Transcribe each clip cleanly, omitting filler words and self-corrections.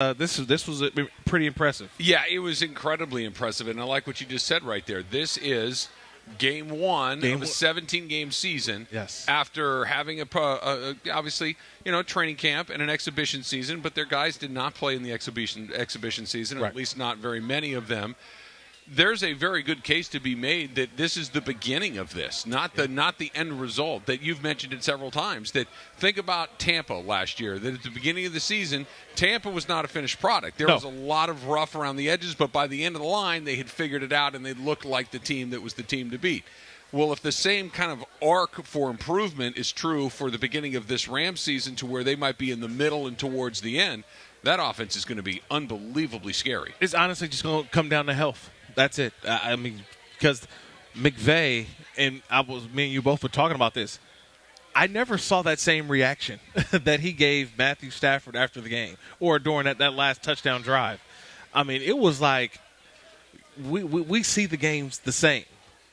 This was pretty impressive. Yeah, it was incredibly impressive, and I like what you just said right there. This is game one of a 17-game season. Yes. After having obviously training camp and an exhibition season, but their guys did not play in the exhibition season, or right. at least not very many of them. There's a very good case to be made that this is the beginning of this, not the end result. That you've mentioned it several times. That think about Tampa last year. That at the beginning of the season, Tampa was not a finished product. There was a lot of rough around the edges, but by the end of the line, they had figured it out and they looked like the team that was the team to beat. Well, if the same kind of arc for improvement is true for the beginning of this Rams season, to where they might be in the middle and towards the end, that offense is going to be unbelievably scary. It's honestly just going to come down to health. That's it. I mean, because McVay me and you both were talking about this. I never saw that same reaction that he gave Matthew Stafford after the game or during that last touchdown drive. I mean, it was like we see the games the same,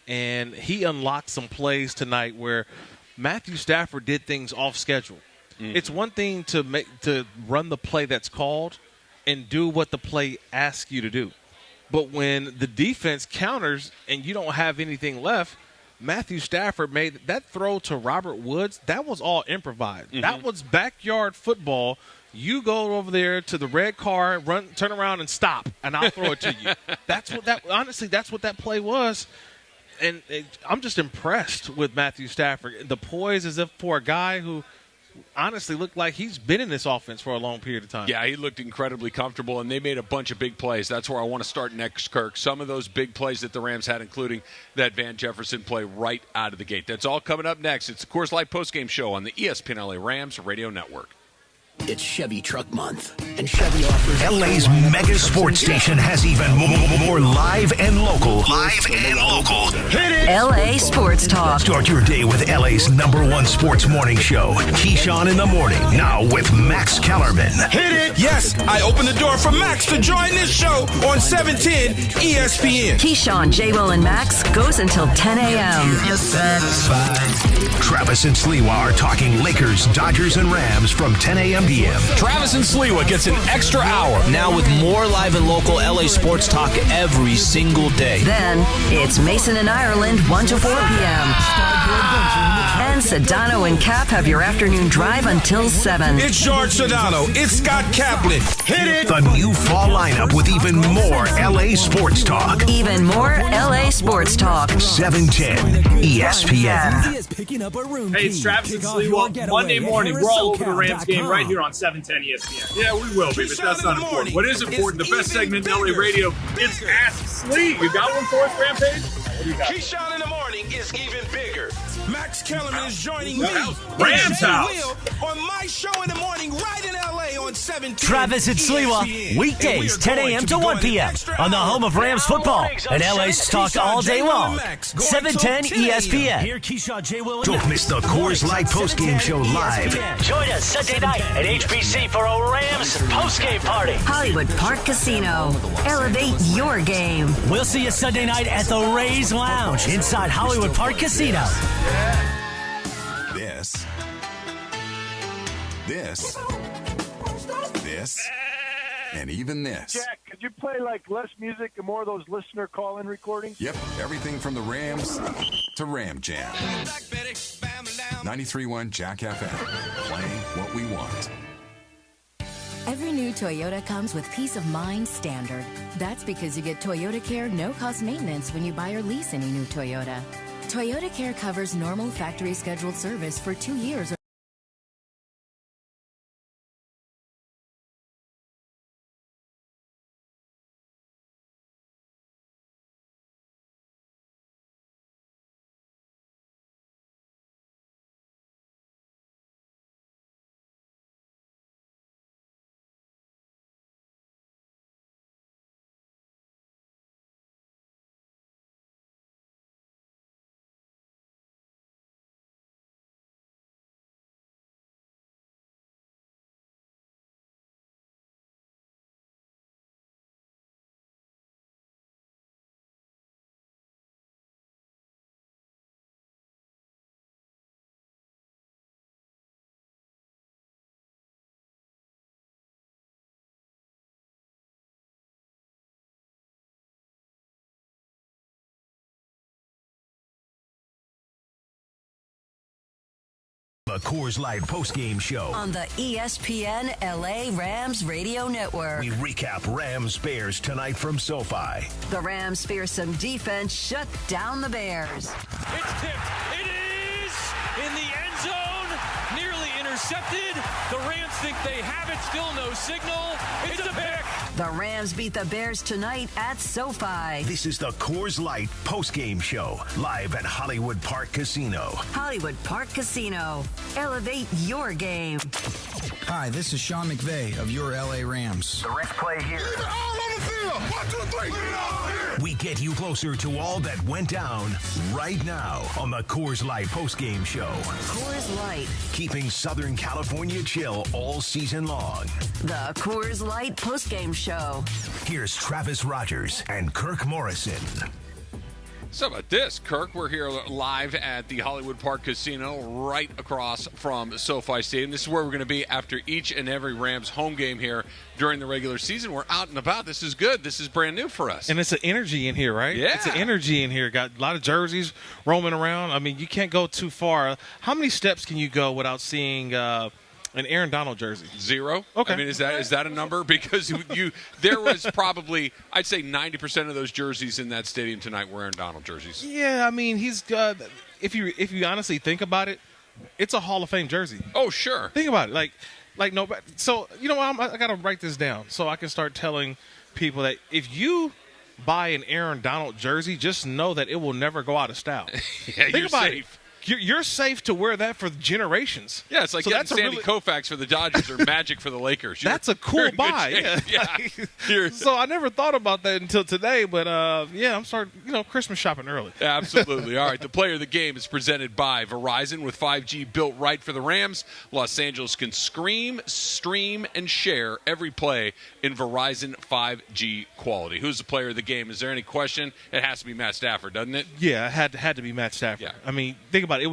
and he unlocked some plays tonight where Matthew Stafford did things off schedule. Mm-hmm. It's one thing to run the play that's called and do what the play asks you to do. But when the defense counters and you don't have anything left, Matthew Stafford made that throw to Robert Woods. That was all improvised. Mm-hmm. That was backyard football. You go over there to the red car, turn around and stop, and I'll throw it to you. That's what that play was. And I'm just impressed with Matthew Stafford. The poise as if for a guy who honestly looked like he's been in this offense for a long period of time. Yeah, he looked incredibly comfortable, and they made a bunch of big plays. That's where I want to start next, Kirk. Some of those big plays that the Rams had, including that Van Jefferson play right out of the gate. That's all coming up next. It's the Coors Light postgame show on the ESPN LA Rams Radio Network. It's Chevy Truck Month, and Chevy offers LA's mega sports station has even more live and local. Hit it! LA Sports Talk. Start your day with LA's #1 sports morning show, Keyshawn in the Morning. Now with Max Kellerman. Hit it! Yes, I opened the door for Max to join this show on 710 ESPN. Keyshawn, J-Will, and Max goes until 10 a.m. Travis and Sliwa are talking Lakers, Dodgers, and Rams from 10 a.m. p.m. Travis and Sliwa gets an extra hour. Now with more live and local LA sports talk every single day. Then it's Mason and Ireland 1 to 4 p.m. And Sedano and Cap have your afternoon drive until 7. It's George Sedano. It's Scott Kaplan. Hit it! The new fall lineup with even more LA sports talk. Even more LA sports talk. 710 ESPN. Hey, it's Travis and Sliwa. Monday morning, we're all over the Rams game right here on 710 ESPN. Yeah, we will be, but that's not important. What is important, the best segment in LA radio, it's Ask Slee. You got one for us, Rampage? What do you got? Keyshawn in the Morning is even bigger. Max Kellerman is joining me. Rams house. On my show in the morning right in LA on 710 Travis and Sliwa, weekdays 10 a.m. to 1 p.m. on the home of Rams football and LA's talk all day long. 710 ESPN. Here, Keyshawn, J-Will, and Don't miss the Coors Light postgame show live. Join us Sunday night at HBC for a Rams postgame party. Hollywood Park Casino. Elevate your game. We'll see you Sunday night at the Rays Lounge inside Hollywood Park Casino. This, and even this. Jack, could you play like less music and more of those listener call-in recordings? Yep, everything from the Rams to Ram Jam. 93.1 Jack FM. Playing what we want. Every new Toyota comes with peace of mind standard. That's because you get Toyota Care no-cost maintenance when you buy or lease any new Toyota. Toyota Care covers normal factory scheduled service for 2 years the Coors Light postgame show on the ESPN LA Rams radio network. We recap Rams-Bears tonight from SoFi. The Rams' fearsome defense shut down the Bears. It's tipped. It is in the end zone. Nearly intercepted. The Rams think they have it. Still no signal. It's a pick. The Rams beat the Bears tonight at SoFi. This is the Coors Light postgame show, live at Hollywood Park Casino. Hollywood Park Casino. Elevate your game. Hi, this is Sean McVay of your LA Rams. The Rams play here. Leave it all on the field. 1, 2, 3. Leave it all here. We get you closer to all that went down right now on the Coors Light postgame show. Coors Light. Keeping Southern California chill all season long. The Coors Light postgame show. Here's Travis Rodgers and Kirk Morrison. So about this, Kirk, we're here live at the Hollywood Park Casino right across from SoFi Stadium. This is where we're going to be after each and every Rams home game here during the regular season. We're out and about. This is good. This is brand new for us. And it's an energy in here, right? Yeah. It's an energy in here. Got a lot of jerseys roaming around. I mean, you can't go too far. How many steps can you go without seeing an Aaron Donald jersey? 0. Okay. I mean, is that a number? Because there was probably, I'd say 90% of those jerseys in that stadium tonight were Aaron Donald jerseys. Yeah, I mean, he's if you honestly think about it, it's a Hall of Fame jersey. Oh, sure. Think about it, like nobody. So you know what? I got to write this down so I can start telling people that if you buy an Aaron Donald jersey, just know that it will never go out of style. Yeah, Think you're about safe. it. You're safe to wear that for generations. Yeah, it's like getting Sandy Koufax for the Dodgers or Magic for the Lakers. That's a cool buy. Yeah. So I never thought about that until today, but I'm starting, Christmas shopping early. Absolutely. All right, the player of the game is presented by Verizon with 5G built right for the Rams. Los Angeles can scream, stream, and share every play in Verizon 5G quality. Who's the player of the game? Is there any question? It has to be Matt Stafford, doesn't it? Yeah, it had to be Matt Stafford. Yeah. I mean, think about it. It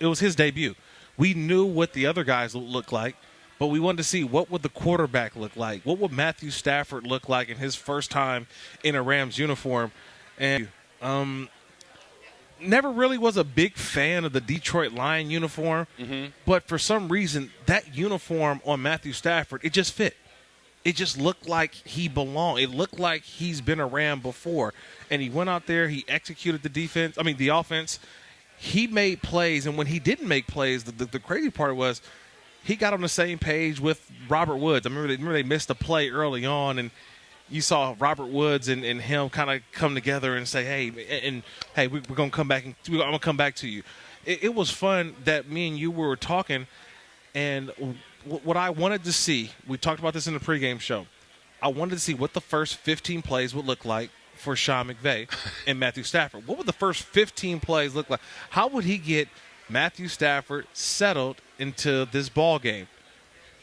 was his debut. We knew what the other guys would look like, but we wanted to see what would the quarterback look like. What would Matthew Stafford look like in his first time in a Rams uniform? And never really was a big fan of the Detroit Lion uniform, but for some reason that uniform on Matthew Stafford, it just fit. It just looked like he belonged. It looked like he's been a Ram before, and he went out there. He executed the offense. He made plays, and when he didn't make plays, the crazy part was he got on the same page with Robert Woods. I remember they missed a play early on, and you saw Robert Woods and him kind of come together and say, hey, we're going to come back, and I'm going to come back to you. It was fun that me and you were talking, and what I wanted to see, we talked about this in the pregame show, I wanted to see what the first 15 plays would look like for Sean McVay and Matthew Stafford. What would the first 15 plays look like? How would he get Matthew Stafford settled into this ball game?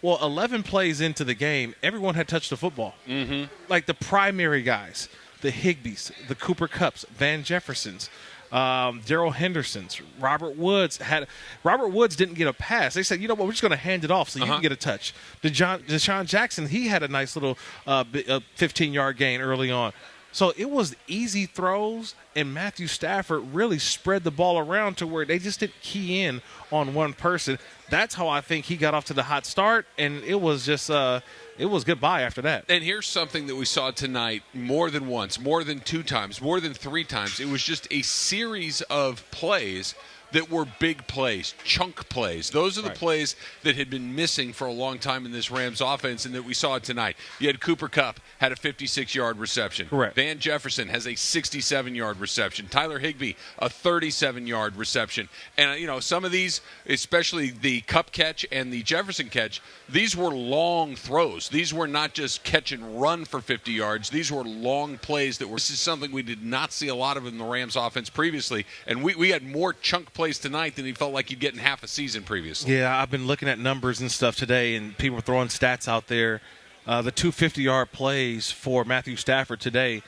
Well, 11 plays into the game, everyone had touched the football. Mm-hmm. Like the primary guys, the Higbees, the Cooper Kupps, Van Jeffersons, Darrell Hendersons, Robert Woods didn't get a pass. They said, you know what, we're just going to hand it off so you can get a touch. Deshaun Jackson, he had a nice little 15-yard gain early on. So it was easy throws, and Matthew Stafford really spread the ball around to where they just didn't key in on one person. That's how I think he got off to the hot start, and it was just it was goodbye after that. And here's something that we saw tonight more than once, more than 2 times, more than 3 times. It was just a series of plays that were big plays, chunk plays. Those are the plays that had been missing for a long time in this Rams offense and that we saw tonight. You had Cooper Kupp had a 56-yard reception. Correct. Van Jefferson has a 67-yard reception. Tyler Higbee, a 37-yard reception. And, some of these, especially the Kupp catch and the Jefferson catch, these were long throws. These were not just catch and run for 50 yards. These were long plays this is something we did not see a lot of in the Rams offense previously. And we had more chunk plays tonight than he felt like you'd get in half a season previously. Yeah, I've been looking at numbers and stuff today, and people are throwing stats out there. The 2 50-yard plays for Matthew Stafford today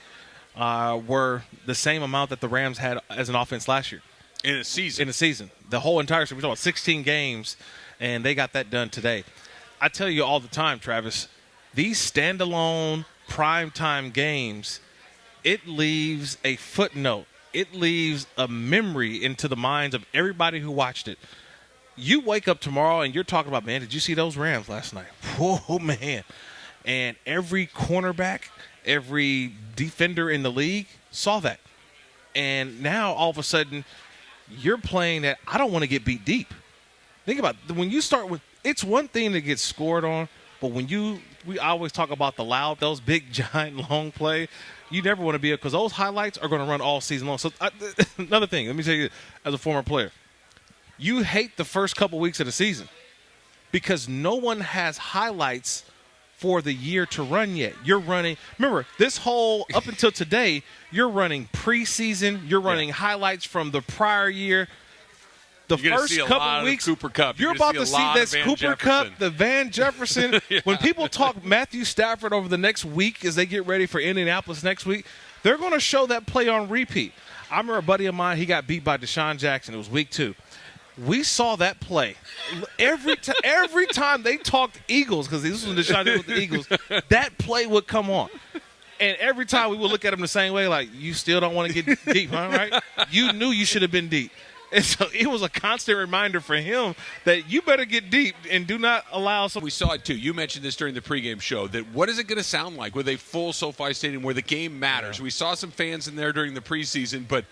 were the same amount that the Rams had as an offense last year. In a season. The whole entire season. We're talking about 16 games, and they got that done today. I tell you all the time, Travis, these standalone primetime games, it leaves a footnote. It leaves a memory into the minds of everybody who watched it. you wake up tomorrow and you're talking about, man, did you see those Rams last night? Whoa, man. And every cornerback, every defender in the league saw that. And now all of a sudden you're playing that I don't want to get beat deep. Think about it. When you start with, it's one thing to get scored on, but when we always talk about the loud, those big, giant, long play, you never want to be, because those highlights are going to run all season long. So another thing, let me tell you, as a former player, you hate the first couple weeks of the season because no one has highlights for the year to run yet. You're running, remember, this whole, up until today, you're running preseason, you're running highlights from the prior year. The first couple weeks, Cooper Kupp. You're about to see this Cooper Kupp, the Van Jefferson. Yeah. When people talk Matthew Stafford over the next week as they get ready for Indianapolis next week, they're going to show that play on repeat. I remember a buddy of mine, he got beat by Deshaun Jackson. It was week 2. We saw that play. Every time they talked Eagles, because this was when Deshaun did with the Eagles, that play would come on. And every time we would look at him the same way, like, you still don't want to get deep, huh, right? You knew you should have been deep. And so it was a constant reminder for him that you better get deep and do not allow some. We saw it, too. You mentioned this during the pregame show, that what is it going to sound like with a full SoFi Stadium where the game matters? Yeah. We saw some fans in there during the preseason, but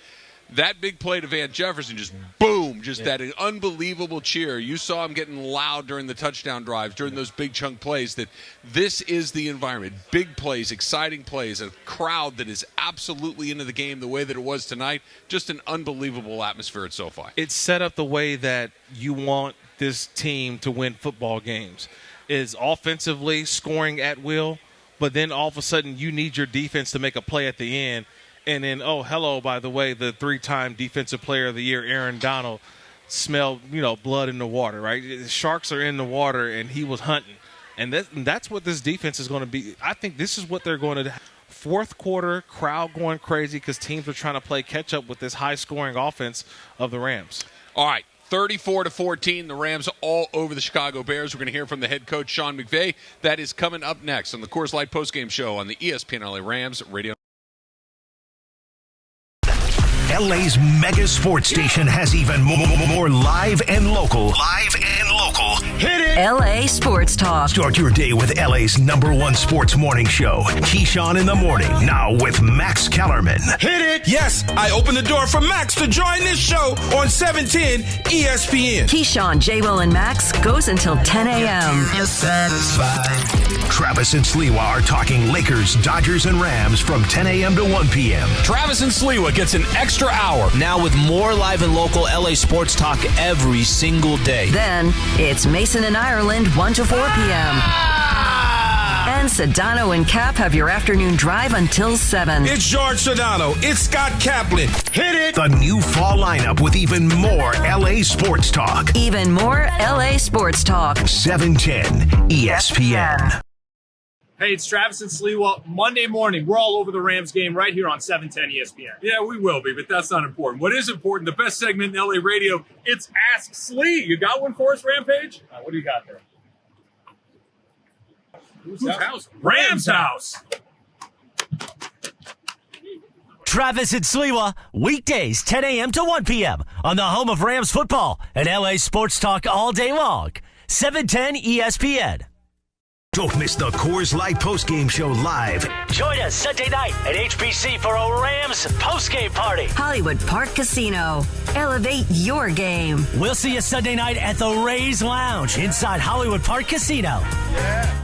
that big play to Van Jefferson, just boom, that unbelievable cheer. You saw him getting loud during the touchdown drives, during those big chunk plays, that this is the environment. Big plays, exciting plays, a crowd that is absolutely into the game the way that it was tonight. Just an unbelievable atmosphere at SoFi. It's set up the way that you want this team to win football games. Is offensively scoring at will, but then all of a sudden you need your defense to make a play at the end. And then, oh, hello, by the way, the 3-time Defensive Player of the Year, Aaron Donald, smelled, blood in the water, right? The sharks are in the water, and he was hunting. And that's what this defense is going to be. I think this is what they're going to do. Fourth quarter, crowd going crazy because teams are trying to play catch-up with this high-scoring offense of the Rams. All right. 34-14, the Rams all over the Chicago Bears. We're going to hear from the head coach, Sean McVay. That is coming up next on the Coors Light postgame show on the ESPN LA Rams radio. LA's mega sports station has even more live and local. Hit it! LA Sports Talk. Start your day with LA's #1 sports morning show, Keyshawn in the Morning. Now with Max Kellerman. Hit it! Yes, I opened the door for Max to join this show on 710 ESPN. Keyshawn, J-Will, and Max goes until 10 a.m. You're satisfied. Travis and Sliwa are talking Lakers, Dodgers, and Rams from 10 a.m. to 1 p.m. Travis and Sliwa gets an extra hour now with more live and local LA sports talk every single day. Then it's Mason and Ireland 1 to 4 p.m. And Sedano and Cap have your afternoon drive until 7. It's George Sedano. It's Scott Kaplan. Hit it! The new fall lineup with even more LA sports talk. Even more LA sports talk. 710 ESPN. Hey, it's Travis and Sliwa. Monday morning, we're all over the Rams game right here on 710 ESPN. Yeah, we will be, but that's not important. What is important, the best segment in LA radio, it's Ask Slee. You got one for us, Rampage? What do you got there? Whose house? Rams' house. Travis and Sliwa, weekdays 10 a.m. to 1 p.m. on the home of Rams football and LA sports talk all day long. 710 ESPN. Don't miss the Coors Light postgame show live. Join us Sunday night at HBC for a Rams postgame party. Hollywood Park Casino. Elevate your game. We'll see you Sunday night at the Rays Lounge inside Hollywood Park Casino. Yeah.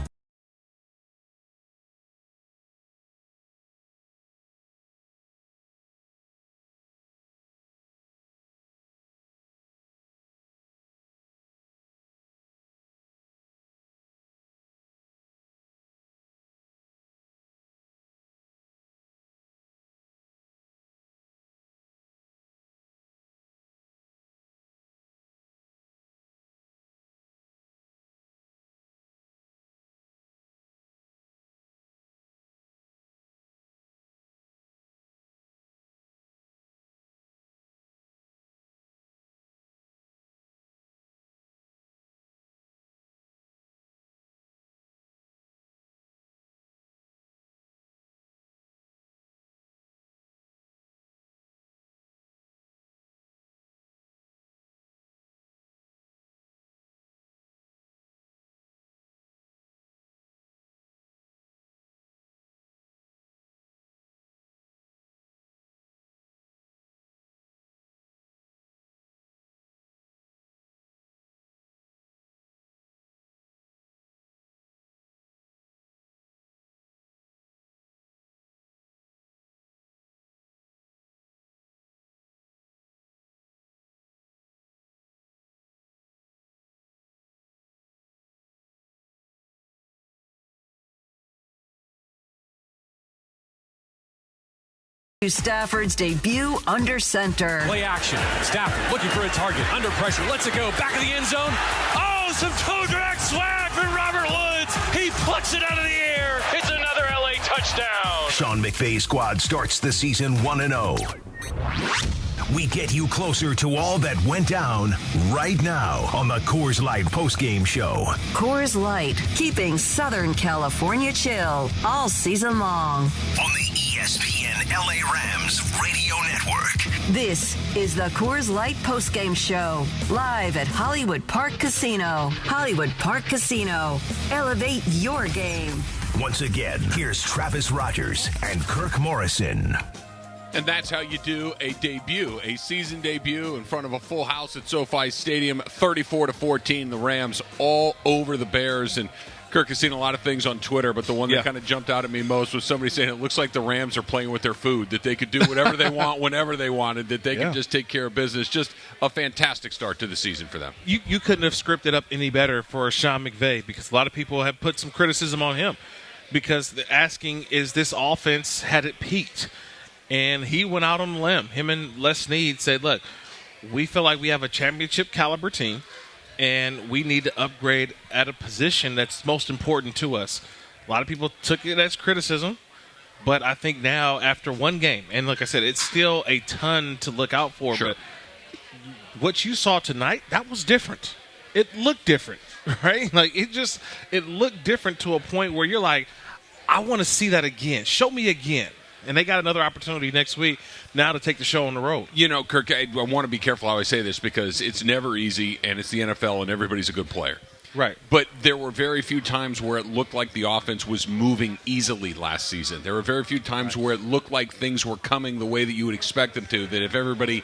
Stafford's debut under center. Play action. Stafford looking for a target. Under pressure. Lets it go. Back of the end zone. Oh, some toe drag swag from Robert Woods. He plucks it out of the air. It's another LA touchdown. Sean McVay's squad starts the season 1-0. We get you closer to all that went down right now on the Coors Light postgame show. Coors Light, keeping Southern California chill all season long. On the ESPN LA Rams radio network. This is the Coors Light postgame show, live at Hollywood Park Casino. Hollywood Park Casino. Elevate your game. Once again, here's Travis Rodgers and Kirk Morrison. And that's how you do a debut, a season debut in front of a full house at SoFi Stadium, 34-14. The Rams all over the Bears. And Kirk has seen a lot of things on Twitter, but the one that kind of jumped out at me most was somebody saying it looks like the Rams are playing with their food, that they could do whatever they want whenever they wanted, that they can just take care of business. Just a fantastic start to the season for them. You couldn't have scripted up any better for Sean McVay, because a lot of people have put some criticism on him because asking, is this offense, had it peaked? And he went out on a limb. Him and Les Snead said, look, we feel like we have a championship caliber team, and we need to upgrade at a position that's most important to us. A lot of people took it as criticism, but I think now after one game, and like I said, it's still a ton to look out for, but what you saw tonight, that was different. It looked different, right? Like it looked different to a point where you're like, I want to see that again. Show me again. And they got another opportunity next week now to take the show on the road. You know, Kirk, I want to be careful how I say this because it's never easy, and it's the NFL, and everybody's a good player. Right. But there were very few times where it looked like the offense was moving easily last season. There were very few times where it looked like things were coming the way that you would expect them to, that if everybody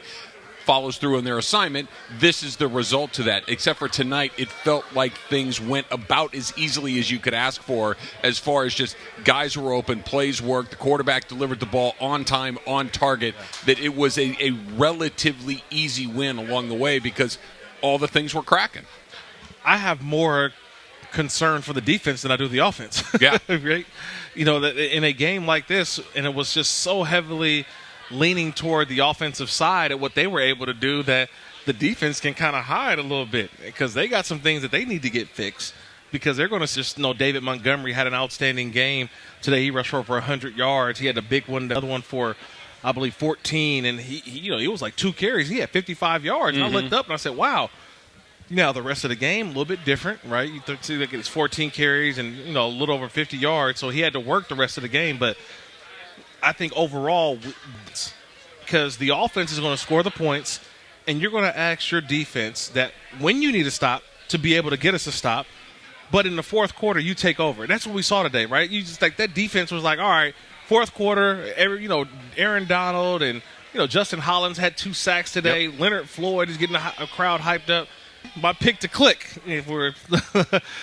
follows through on their assignment, this is the result to that. Except for tonight, it felt like things went about as easily as you could ask for, as far as just guys were open, plays worked, the quarterback delivered the ball on time, on target, that it was a relatively easy win along the way because all the things were cracking. I have more concern for the defense than I do the offense. Yeah. Right? You know, that in a game like this, and it was just so heavily leaning toward the offensive side at what they were able to do, that the defense can kind of hide a little bit because they got some things that they need to get fixed, because they're going to just know David Montgomery had an outstanding game today. He rushed for over 100 yards. He had a big one, the other one for, I believe, 14, and he was like 2 carries. He had 55 yards. And I looked up and I said, wow. Now, the rest of the game, a little bit different, right? You see like it's 14 carries and, a little over 50 yards, so he had to work the rest of the game. But I think overall, because the offense is going to score the points, and you're going to ask your defense that when you need to stop to be able to get us a stop, but in the fourth quarter, you take over. That's what we saw today, right? You just like that defense was like, all right, fourth quarter, Aaron Donald and, Justin Hollins had 2 sacks today. Yep. Leonard Floyd is getting a crowd hyped up. My pick to click for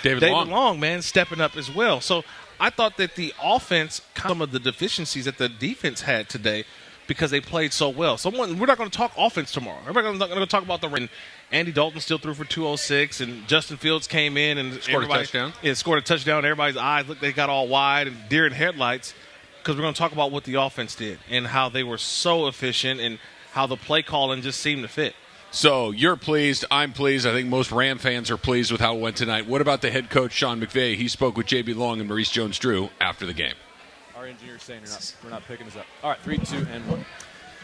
David Long, man, stepping up as well. So I thought that the offense, some of the deficiencies that the defense had today, because they played so well. We're not going to talk offense tomorrow. We're not going to talk about the run. Andy Dalton still threw for 206, and Justin Fields came in and scored a touchdown. Yeah, scored a touchdown. Everybody's eyes they got all wide and deer in headlights, because we're going to talk about what the offense did and how they were so efficient and how the play calling just seemed to fit. So you're pleased. I'm pleased. I think most Ram fans are pleased with how it went tonight. What about the head coach, Sean McVay? He spoke with J.B. Long and Maurice Jones-Drew after the game. Our engineer's saying we're not picking this up. All right, 3, 2, and 1.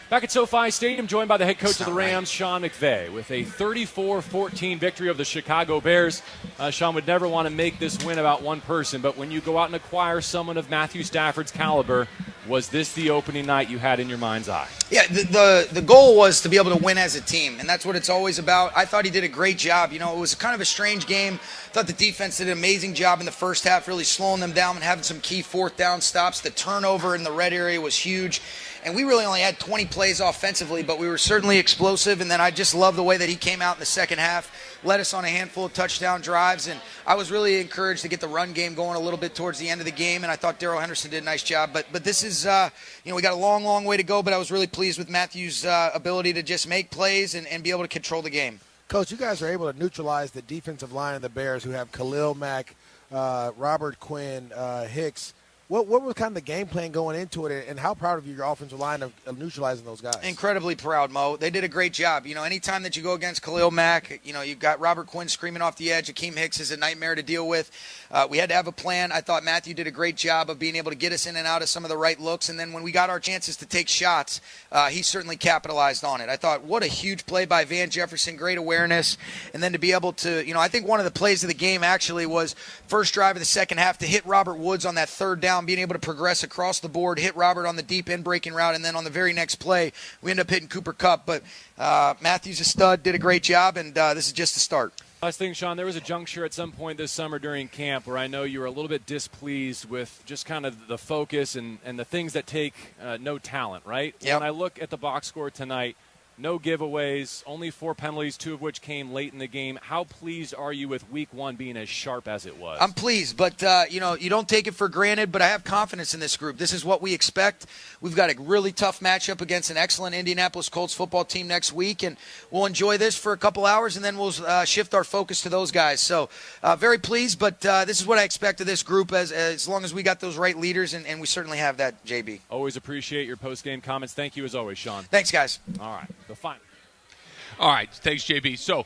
Back at SoFi Stadium, joined by the head coach of the Rams, Sean McVay, with a 34-14 victory of the Chicago Bears. Sean would never want to make this win about one person, but when you go out and acquire someone of Matthew Stafford's caliber, was this the opening night you had in your mind's eye? Yeah, the goal was to be able to win as a team, and that's what it's always about. I thought he did a great job. It was kind of a strange game. I thought the defense did an amazing job in the first half, really slowing them down and having some key fourth down stops. The turnover in the red area was huge. And we really only had 20 plays offensively, but we were certainly explosive. And then I just love the way that he came out in the second half, led us on a handful of touchdown drives. And I was really encouraged to get the run game going a little bit towards the end of the game. And I thought Darrell Henderson did a nice job. But this is, we got a long, long way to go. But I was really pleased with Matthew's ability to just make plays and be able to control the game. Coach, you guys are able to neutralize the defensive line of the Bears, who have Khalil Mack, Robert Quinn, Hicks. What was kind of the game plan going into it, and how proud of you, your offensive line, of neutralizing those guys? Incredibly proud, Mo. They did a great job. Anytime that you go against Khalil Mack, you've got Robert Quinn screaming off the edge. Akeem Hicks is a nightmare to deal with. We had to have a plan. I thought Matthew did a great job of being able to get us in and out of some of the right looks, and then when we got our chances to take shots, he certainly capitalized on it. I thought, what a huge play by Van Jefferson, great awareness, and then to be able to, I think one of the plays of the game actually was first drive of the second half to hit Robert Woods on that third down, being able to progress across the board, hit Robert on the deep end breaking route, and then on the very next play, we ended up hitting Cooper Kupp. But Matthew's a stud, did a great job, and this is just the start. Last thing, Sean, there was a juncture at some point this summer during camp where I know you were a little bit displeased with just kind of the focus and the things that take no talent, right? Yep. When I look at the box score tonight, no giveaways, only 4 penalties, 2 of which came late in the game. How pleased are you with week 1 being as sharp as it was? I'm pleased, but, you don't take it for granted, but I have confidence in this group. This is what we expect. We've got a really tough matchup against an excellent Indianapolis Colts football team next week, and we'll enjoy this for a couple hours, and then we'll shift our focus to those guys. So very pleased, but this is what I expect of this group as long as we got those right leaders, and we certainly have that, JB. Always appreciate your post-game comments. Thank you as always, Sean. Thanks, guys. All right. The final. All right, thanks, JB. So,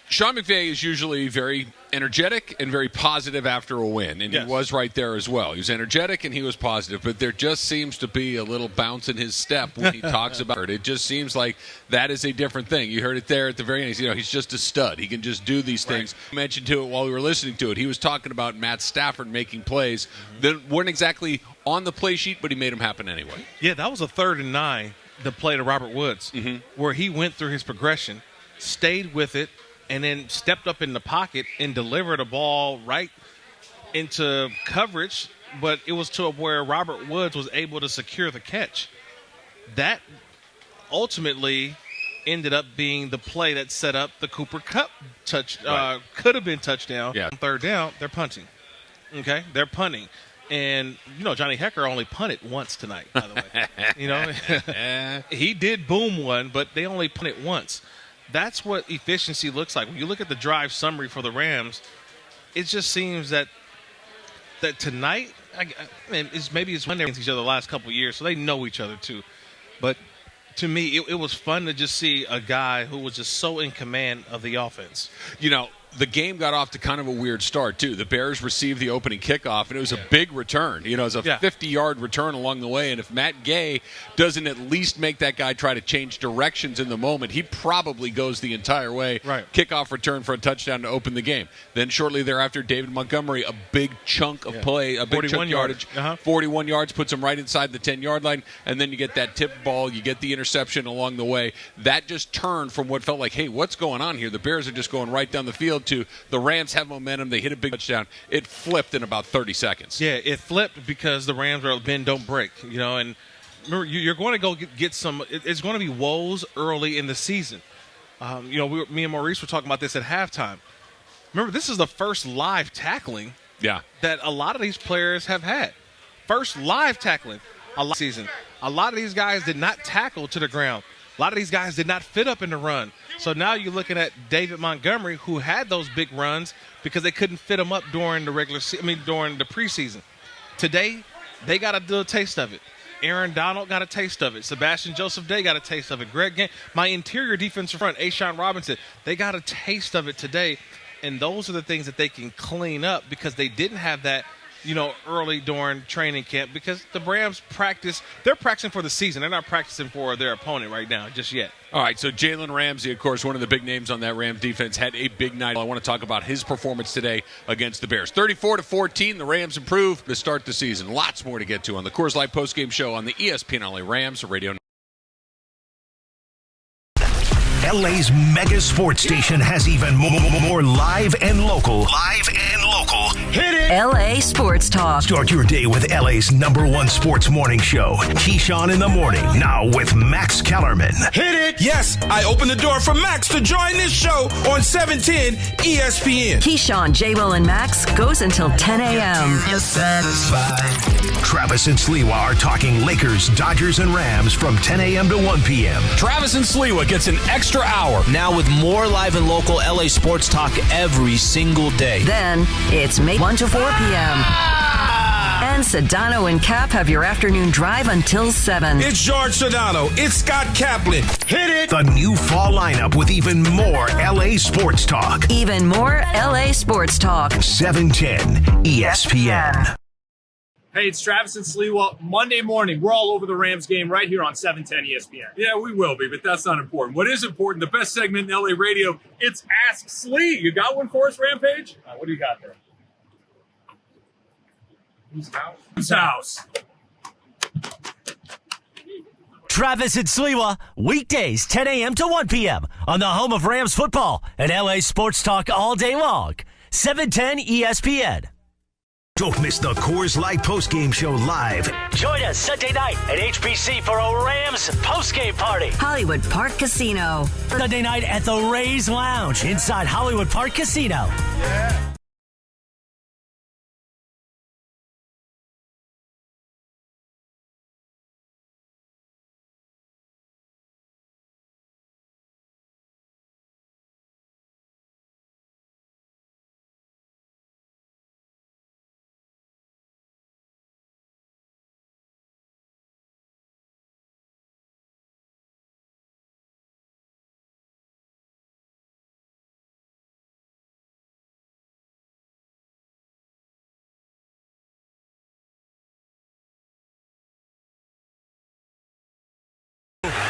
Sean McVay is usually very energetic and very positive after a win, and yes. He was right there as well. He was energetic and he was positive, but there just seems to be a little bounce in his step when he talks about it. It just seems like that is a different thing. You heard it there at the very end. He's just a stud. He can just do these things. I mentioned to it while we were listening to it. He was talking about Matt Stafford making plays that weren't exactly on the play sheet, but he made them happen anyway. Yeah, that was a 3rd and 9. The play to Robert Woods, where he went through his progression, stayed with it, and then stepped up in the pocket and delivered a ball right into coverage, but it was to where Robert Woods was able to secure the catch. That ultimately ended up being the play that set up the Cooper Kupp could have been touchdown. Yeah. On 3rd down, they're punting. Okay? They're punting. And, Johnny Hecker only punted once tonight, by the way. He did boom one, but they only punted once. That's what efficiency looks like. When you look at the drive summary for the Rams, it just seems that tonight, maybe it's when they're against each other the last couple of years, so they know each other too. But to me, it was fun to just see a guy who was just so in command of the offense. The game got off to kind of a weird start, too. The Bears received the opening kickoff, and it was a big return. It was a 50-yard return along the way, and if Matt Gay doesn't at least make that guy try to change directions in the moment, he probably goes the entire way. Right. Kickoff return for a touchdown to open the game. Then shortly thereafter, David Montgomery, a big chunk of play, a big chunk of yardage. 41 yards puts him right inside the 10-yard line, and then you get that tip ball, you get the interception along the way. That just turned from what felt like, hey, what's going on here? The Bears are just going right down the field to the Rams have momentum. They hit a big touchdown. It flipped in about 30 seconds. Yeah, it flipped because the Rams are bend, don't break. And remember, you're going to go get some – it's going to be woes early in the season. Me and Maurice were talking about this at halftime. Remember, this is the first live tackling that a lot of these players have had. First live tackling a lot of season. A lot of these guys did not tackle to the ground. A lot of these guys did not fit up in the run. So now you're looking at David Montgomery, who had those big runs because they couldn't fit him up during the during the preseason. Today, they got a little taste of it. Aaron Donald got a taste of it. Sebastian Joseph Day got a taste of it. Greg Gaines, my interior defensive front, Ashawn Robinson, they got a taste of it today. And those are the things that they can clean up because they didn't have that, early during training camp because the Rams they're practicing for the season. They're not practicing for their opponent right now just yet. All right, so Jalen Ramsey, of course, one of the big names on that Rams defense, had a big night. I want to talk about his performance today against the Bears. 34-14, the Rams improved to start the season. Lots more to get to on the Coors Light postgame show on the ESPN LA Rams Radio. LA's mega sports station has even more live and local. Hit it! LA Sports Talk. Start your day with LA's #1 sports morning show, Keyshawn in the Morning. Now with Max Kellerman. Hit it! Yes, I opened the door for Max to join this show on 710 ESPN. Keyshawn, J-Will, and Max goes until 10 a.m. You're satisfied. Travis and Sliwa are talking Lakers, Dodgers, and Rams from 10 a.m. to 1 p.m. Travis and Sliwa gets an extra hour now with more live and local LA sports talk every single day. Then it's 1 to 4 p.m. And Sedano and Cap have your afternoon drive until 7. It's George Sedano. It's Scott Kaplan. Hit it! The new fall lineup with even more LA sports talk. Even more LA sports talk. 710 ESPN. Hey, it's Travis and Sliwa. Monday morning, we're all over the Rams game right here on 710 ESPN. Yeah, we will be, but that's not important. What is important, the best segment in LA radio, it's Ask Slee. You got one for us, Rampage? What do you got there? Whose house? Travis and Sliwa, weekdays 10 a.m. to 1 p.m. on the home of Rams football and LA sports talk all day long. 710 ESPN. Don't miss the Coors Light postgame show live. Join us Sunday night at HBC for a Rams postgame party. Hollywood Park Casino. Sunday night at the Rays Lounge inside Hollywood Park Casino. Yeah.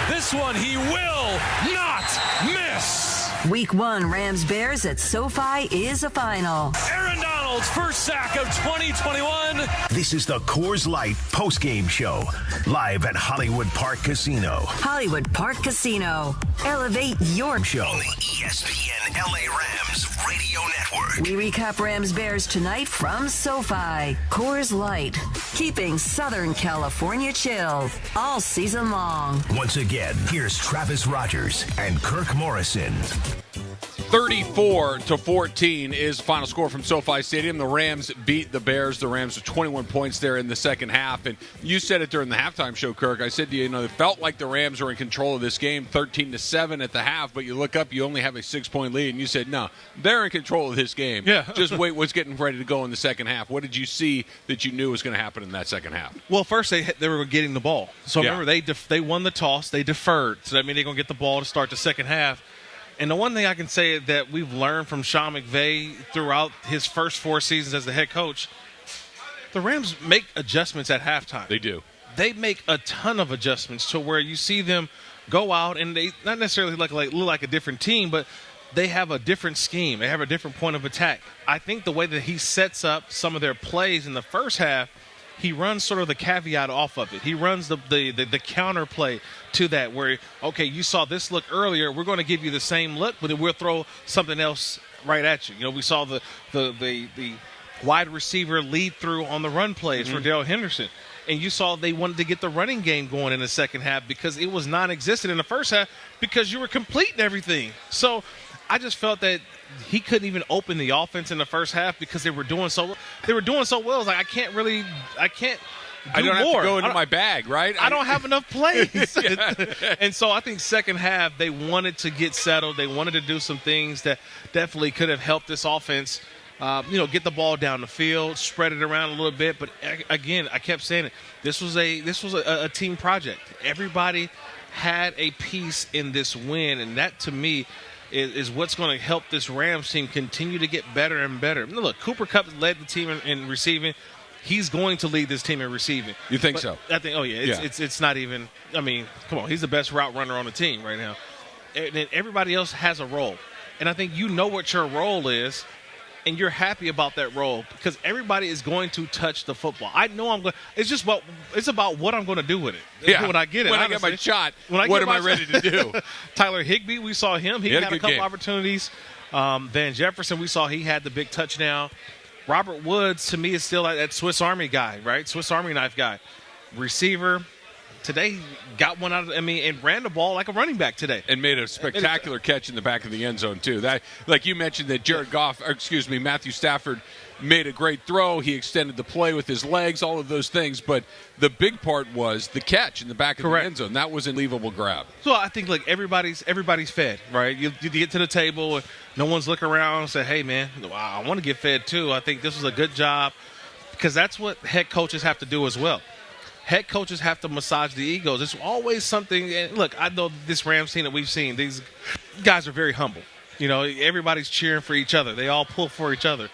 This one he will not miss. Week 1 Rams-Bears at SoFi is a final. Aaron Donald's first sack of 2021. This is the Coors Light postgame show live at Hollywood Park Casino. Hollywood Park Casino. Elevate your show. On the ESPN LA Rams radio network. We recap Rams-Bears tonight from SoFi. Coors Light. Keeping Southern California chill all season long. Once again, here's Travis Rodgers and Kirk Morrison. 34-14 is the final score from SoFi Stadium. The Rams beat the Bears. The Rams with 21 points there in the second half. And you said it during the halftime show, Kirk. I said to you, it felt like the Rams were in control of this game, 13-7 at the half. But you look up, you only have a 6-point lead. And you said, no, they're in control of this game. Yeah. Just wait what's getting ready to go in the second half. What did you see that you knew was going to happen in that second half? Well, first they were getting the ball. So remember, they won the toss. They deferred. So that means they're going to get the ball to start the second half. And the one thing I can say that we've learned from Sean McVay throughout his first 4 seasons as the head coach, the Rams make adjustments at halftime. They do. They make a ton of adjustments to where you see them go out and they not necessarily look like a different team, but they have a different scheme. They have a different point of attack. I think the way that he sets up some of their plays in the first half, he runs sort of the caveat off of it. He runs the counter play to that where, okay, you saw this look earlier. We're going to give you the same look, but then we'll throw something else right at you. We saw the wide receiver lead through on the run plays for Darrell Henderson. And you saw they wanted to get the running game going in the second half because it was non-existent in the first half because you were completing everything. So I just felt that he couldn't even open the offense in the first half because they were doing so well. It's like I can't do I don't more. have to go into my bag, right? I don't have enough plays. And so I think second half they wanted to get settled. They wanted to do some things that definitely could have helped this offense, get the ball down the field, spread it around a little bit. But again, I kept saying it. This was a team project. Everybody had a piece in this win, and that to me is what's going to help this Rams team continue to get better and better. Look, Cooper Kupp led the team in receiving. He's going to lead this team in receiving. You think so? I think. Oh yeah. It's not even. I mean, come on. He's the best route runner on the team right now. And everybody else has a role, and I think you know what your role is, and you're happy about that role because everybody is going to touch the football. I know I'm going. It's about what I'm going to do with it. Yeah. When I get it. When honestly. I get my shot. What am I ready to do? Tyler Higbee, we saw him. He had a couple game. opportunities. Van Jefferson, we saw he had the big touchdown. Robert Woods, to me, is still that Swiss Army guy, right? Swiss Army knife guy. Receiver. Today, got one out of, and ran the ball like a running back today. And made a spectacular catch in the back of the end zone, too. That, like you mentioned, that Matthew Stafford made a great throw. He extended the play with his legs, all of those things. But the big part was the catch in the back of the end zone. That was an unbelievable grab. So I think, everybody's fed, right? You get to the table, and no one's looking around and say, hey, man, I want to get fed, too. I think this was a good job because that's what head coaches have to do as well. Head coaches have to massage the egos. It's always something. And look, I know this Rams team that we've seen, these guys are very humble. You know, everybody's cheering for each other. They all pull for each other.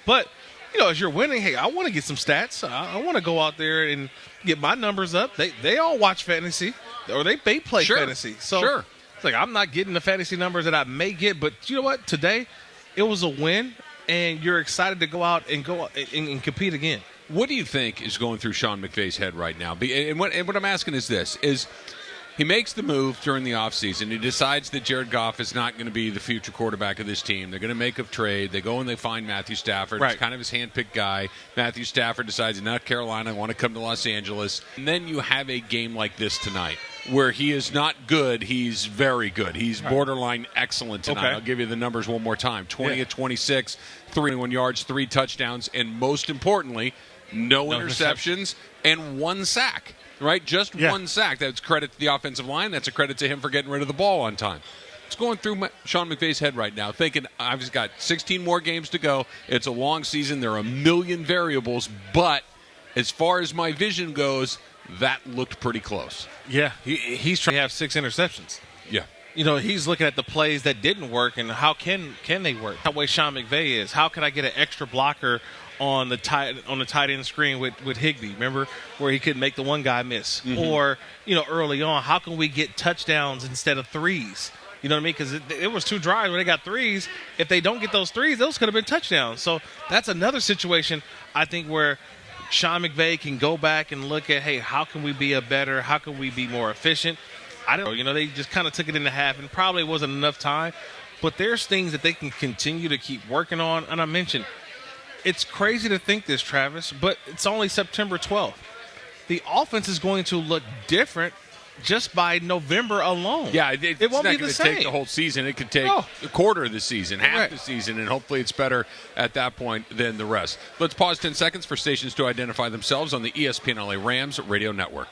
But, you know, as you're winning, hey, I want to get some stats. I want to go out there and get my numbers up. They all watch fantasy, or they play fantasy. So it's like, I'm not getting the fantasy numbers that I may get. But you know what? Today, it was a win, and you're excited to go out and compete again. What do you think is going through Sean McVay's head right now? And what I'm asking is this, is he makes the move during the offseason. He decides that Jared Goff is not going to be the future quarterback of this team. They're going to make a trade. They go and they find Matthew Stafford. Right. It's kind of his handpicked guy. Matthew Stafford decides, in North Carolina, I want to come to Los Angeles. And then you have a game like this tonight where he is not good. He's very good. He's borderline excellent tonight. Okay. I'll give you the numbers one more time. 20 of 26, 321 yards, 3 touchdowns, and most importantly, no interceptions and 1 sack. Right? Just 1 sack. That's credit to the offensive line. That's a credit to him for getting rid of the ball on time. It's going through Sean McVay's head right now, thinking, I've just got 16 more games to go. It's a long season. There are a million variables. But as far as my vision goes, that looked pretty close. Yeah. He's trying to have 6 interceptions. Yeah. You know, he's looking at the plays that didn't work and how can they work. That way Sean McVay is. How can I get an extra blocker on the tight end screen with Higbee? Remember where he couldn't make the one guy miss? Mm-hmm. Or, you know, early on, how can we get touchdowns instead of threes? You know what I mean? Because it was 2 drives where they got threes. If they don't get those threes, those could have been touchdowns. So that's another situation, I think, where Sean McVay can go back and look at, hey, how can we be how can we be more efficient? I don't know. You know, they just kind of took it into half and probably wasn't enough time. But there's things that they can continue to keep working on. And I mentioned, it's crazy to think this, Travis, but it's only September 12th. The offense is going to look different just by November alone. Yeah, it won't be the same. It's not going to take the whole season. It could take a quarter of the season, half the season, and hopefully it's better at that point than the rest. Let's pause 10 seconds for stations to identify themselves on the ESPN LA Rams radio network.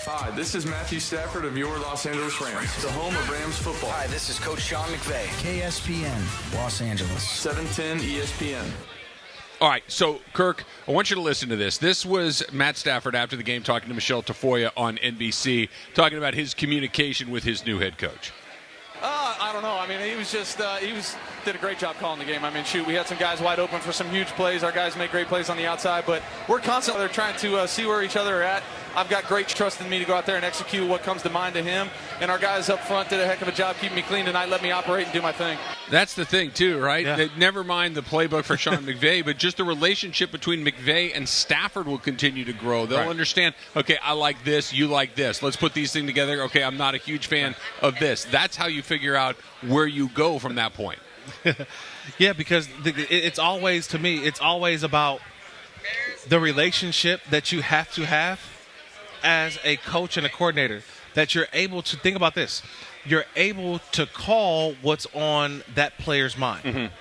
Hi, this is Matthew Stafford of your Los Angeles Rams, the home of Rams football. Hi, this is Coach Sean McVay. KSPN, Los Angeles. 710 ESPN. All right, so, Kirk, I want you to listen to this. This was Matt Stafford after the game talking to Michelle Tafoya on NBC, talking about his communication with his new head coach. I don't know. I mean, he was just did a great job calling the game. I mean, shoot, we had some guys wide open for some huge plays. Our guys make great plays on the outside, but we're constantly trying to see where each other are at. I've got great trust in me to go out there and execute what comes to mind to him. And our guys up front did a heck of a job keeping me clean tonight, let me operate and do my thing. That's the thing, too, right? Yeah. Never mind the playbook for Sean McVay, but just the relationship between McVay and Stafford will continue to grow. They'll understand, okay, I like this, you like this. Let's put these things together. Okay, I'm not a huge fan of this. That's how you figure out where you go from that point. Yeah, because it's always, to me, it's always about the relationship that you have to have as a coach and a coordinator, that you're able to think about this. You're able to call what's on that player's mind. Mm-hmm.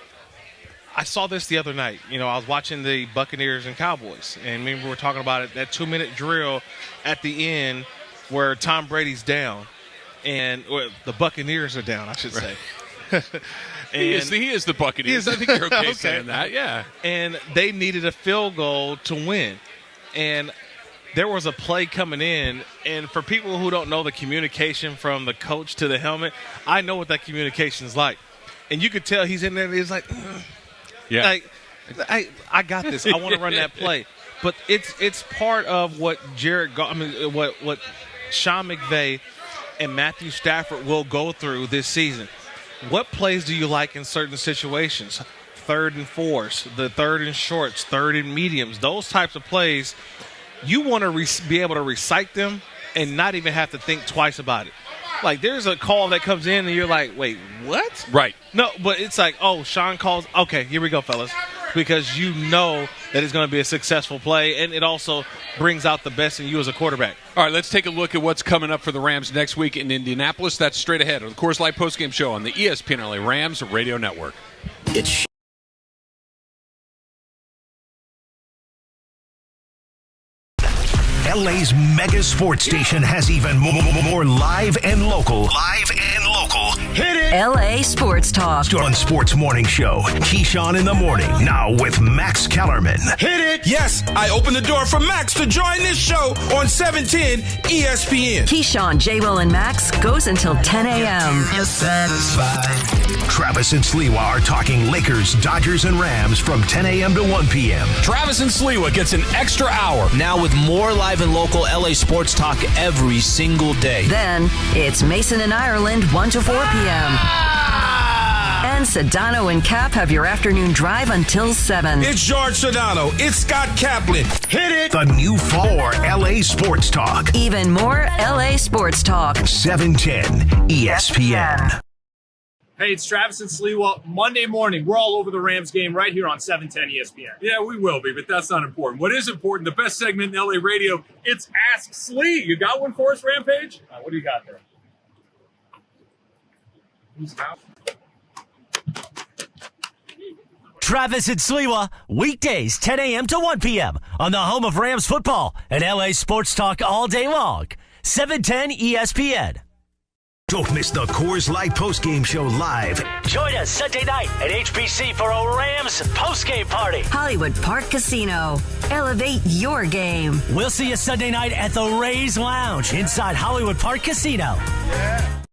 I saw this the other night. You know, I was watching the Buccaneers and Cowboys, and remember we were talking about it, that 2-minute drill at the end where Tom Brady's down, and the Buccaneers are down, I should say. He is the Buccaneers. I think you're okay saying that, yeah. And they needed a field goal to win. And there was a play coming in, and for people who don't know the communication from the coach to the helmet, I know what that communication is like. And you could tell he's in there, and he's like, yeah, like, I got this. I want to run that play. But it's part of what what Sean McVay and Matthew Stafford will go through this season. What plays do you like in certain situations? 3rd and 4s, the 3rd and shorts, 3rd and mediums, those types of plays. You want to be able to recite them and not even have to think twice about it. Like, there's a call that comes in and you're like, wait, what? Right. No, but it's like, oh, Sean calls. Okay, here we go, fellas. Because you know that it's going to be a successful play, and it also brings out the best in you as a quarterback. All right, let's take a look at what's coming up for the Rams next week in Indianapolis. That's straight ahead on the Coors Light Postgame Show on the ESPN LA Rams radio network. It's LA's mega sports station has even more live and local. Hit it! LA Sports Talk. On Sports Morning Show, Keyshawn in the Morning. Now with Max Kellerman. Hit it! Yes, I opened the door for Max to join this show on 710 ESPN. Keyshawn, J-Will, and Max goes until 10 a.m. You're satisfied. Travis and Sliwa are talking Lakers, Dodgers, and Rams from 10 a.m. to 1 p.m. Travis and Sliwa gets an extra hour now with more live and local LA sports talk every single day. Then it's Mason and Ireland 1 to 4 p.m. And Sedano and Cap have your afternoon drive until 7. It's George Sedano. It's Scott Kaplan. Hit it! The new 4 LA Sports Talk. Even more LA Sports Talk. 710 ESPN. Hey, it's Travis and Sliwa. Monday morning, we're all over the Rams game right here on 710 ESPN. Yeah, we will be, but that's not important. What is important, the best segment in LA radio, it's Ask Slee. You got one for us, Rampage? What do you got there? Who's out? Travis and Sliwa, weekdays 10 a.m. to 1 p.m. on the home of Rams football and LA Sports Talk all day long. 710 ESPN. Don't miss the Coors Light postgame show live. Join us Sunday night at HBC for a Rams postgame party. Hollywood Park Casino. Elevate your game. We'll see you Sunday night at the Rays Lounge inside Hollywood Park Casino. Yeah.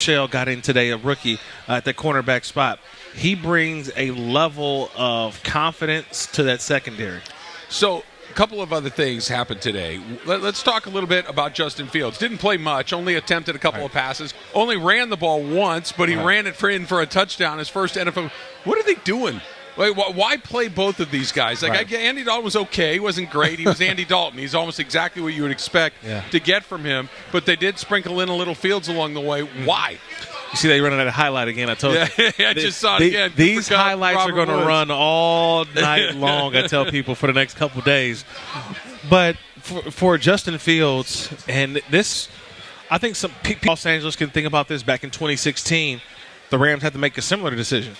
Burchell got in today, a rookie at the cornerback spot. He brings a level of confidence to that secondary. So a couple of other things happened today. Let's talk a little bit about Justin Fields. Didn't play much, only attempted a couple of passes. Only ran the ball once, but he ran it in for a touchdown, his first NFL. What are they doing? Why play both of these guys? Andy Dalton was okay. He wasn't great. He was Andy Dalton. He's almost exactly what you would expect to get from him. But they did sprinkle in a little Fields along the way. Why? You see, they running that highlight again. I told you. I just saw it again. These highlights are going to run all night long, I tell people, for the next couple of days. But for Justin Fields, and this, I think some people in Los Angeles can think about this. Back in 2016, the Rams had to make a similar decision.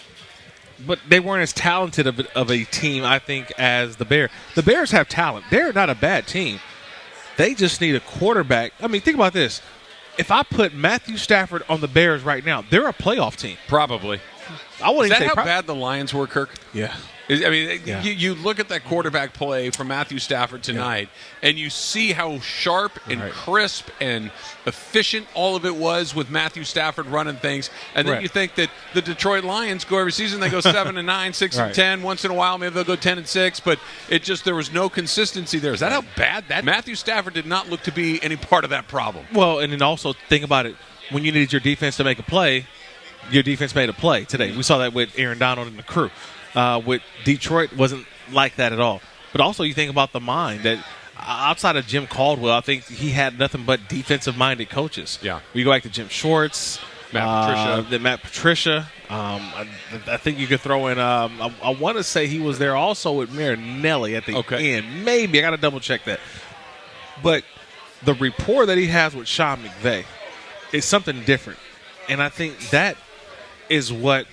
But they weren't as talented of a team, I think, as the Bears. The Bears have talent. They're not a bad team. They just need a quarterback. I mean, think about this. If I put Matthew Stafford on the Bears right now, they're a playoff team. Probably. I wouldn't Is say that how bad the Lions were, Kirk? Yeah. You look at that quarterback play from Matthew Stafford tonight, and you see how sharp and crisp and efficient all of it was with Matthew Stafford running things. And then you think that the Detroit Lions go every season, they go 7-9, 6-10. Once in a while, maybe they'll go 10-6. But there was no consistency there. Is that how bad that? Matthew Stafford did not look to be any part of that problem. Well, and then also think about it. When you needed your defense to make a play, your defense made a play today. We saw that with Aaron Donald and the crew. With Detroit, wasn't like that at all. But also you think about the mind that outside of Jim Caldwell, I think he had nothing but defensive-minded coaches. Yeah. You go back to Jim Schwartz, Matt Patricia. I think you could throw in I want to say he was there also with Marinelli at the end. Maybe. I got to double-check that. But the rapport that he has with Sean McVay is something different. And I think that is what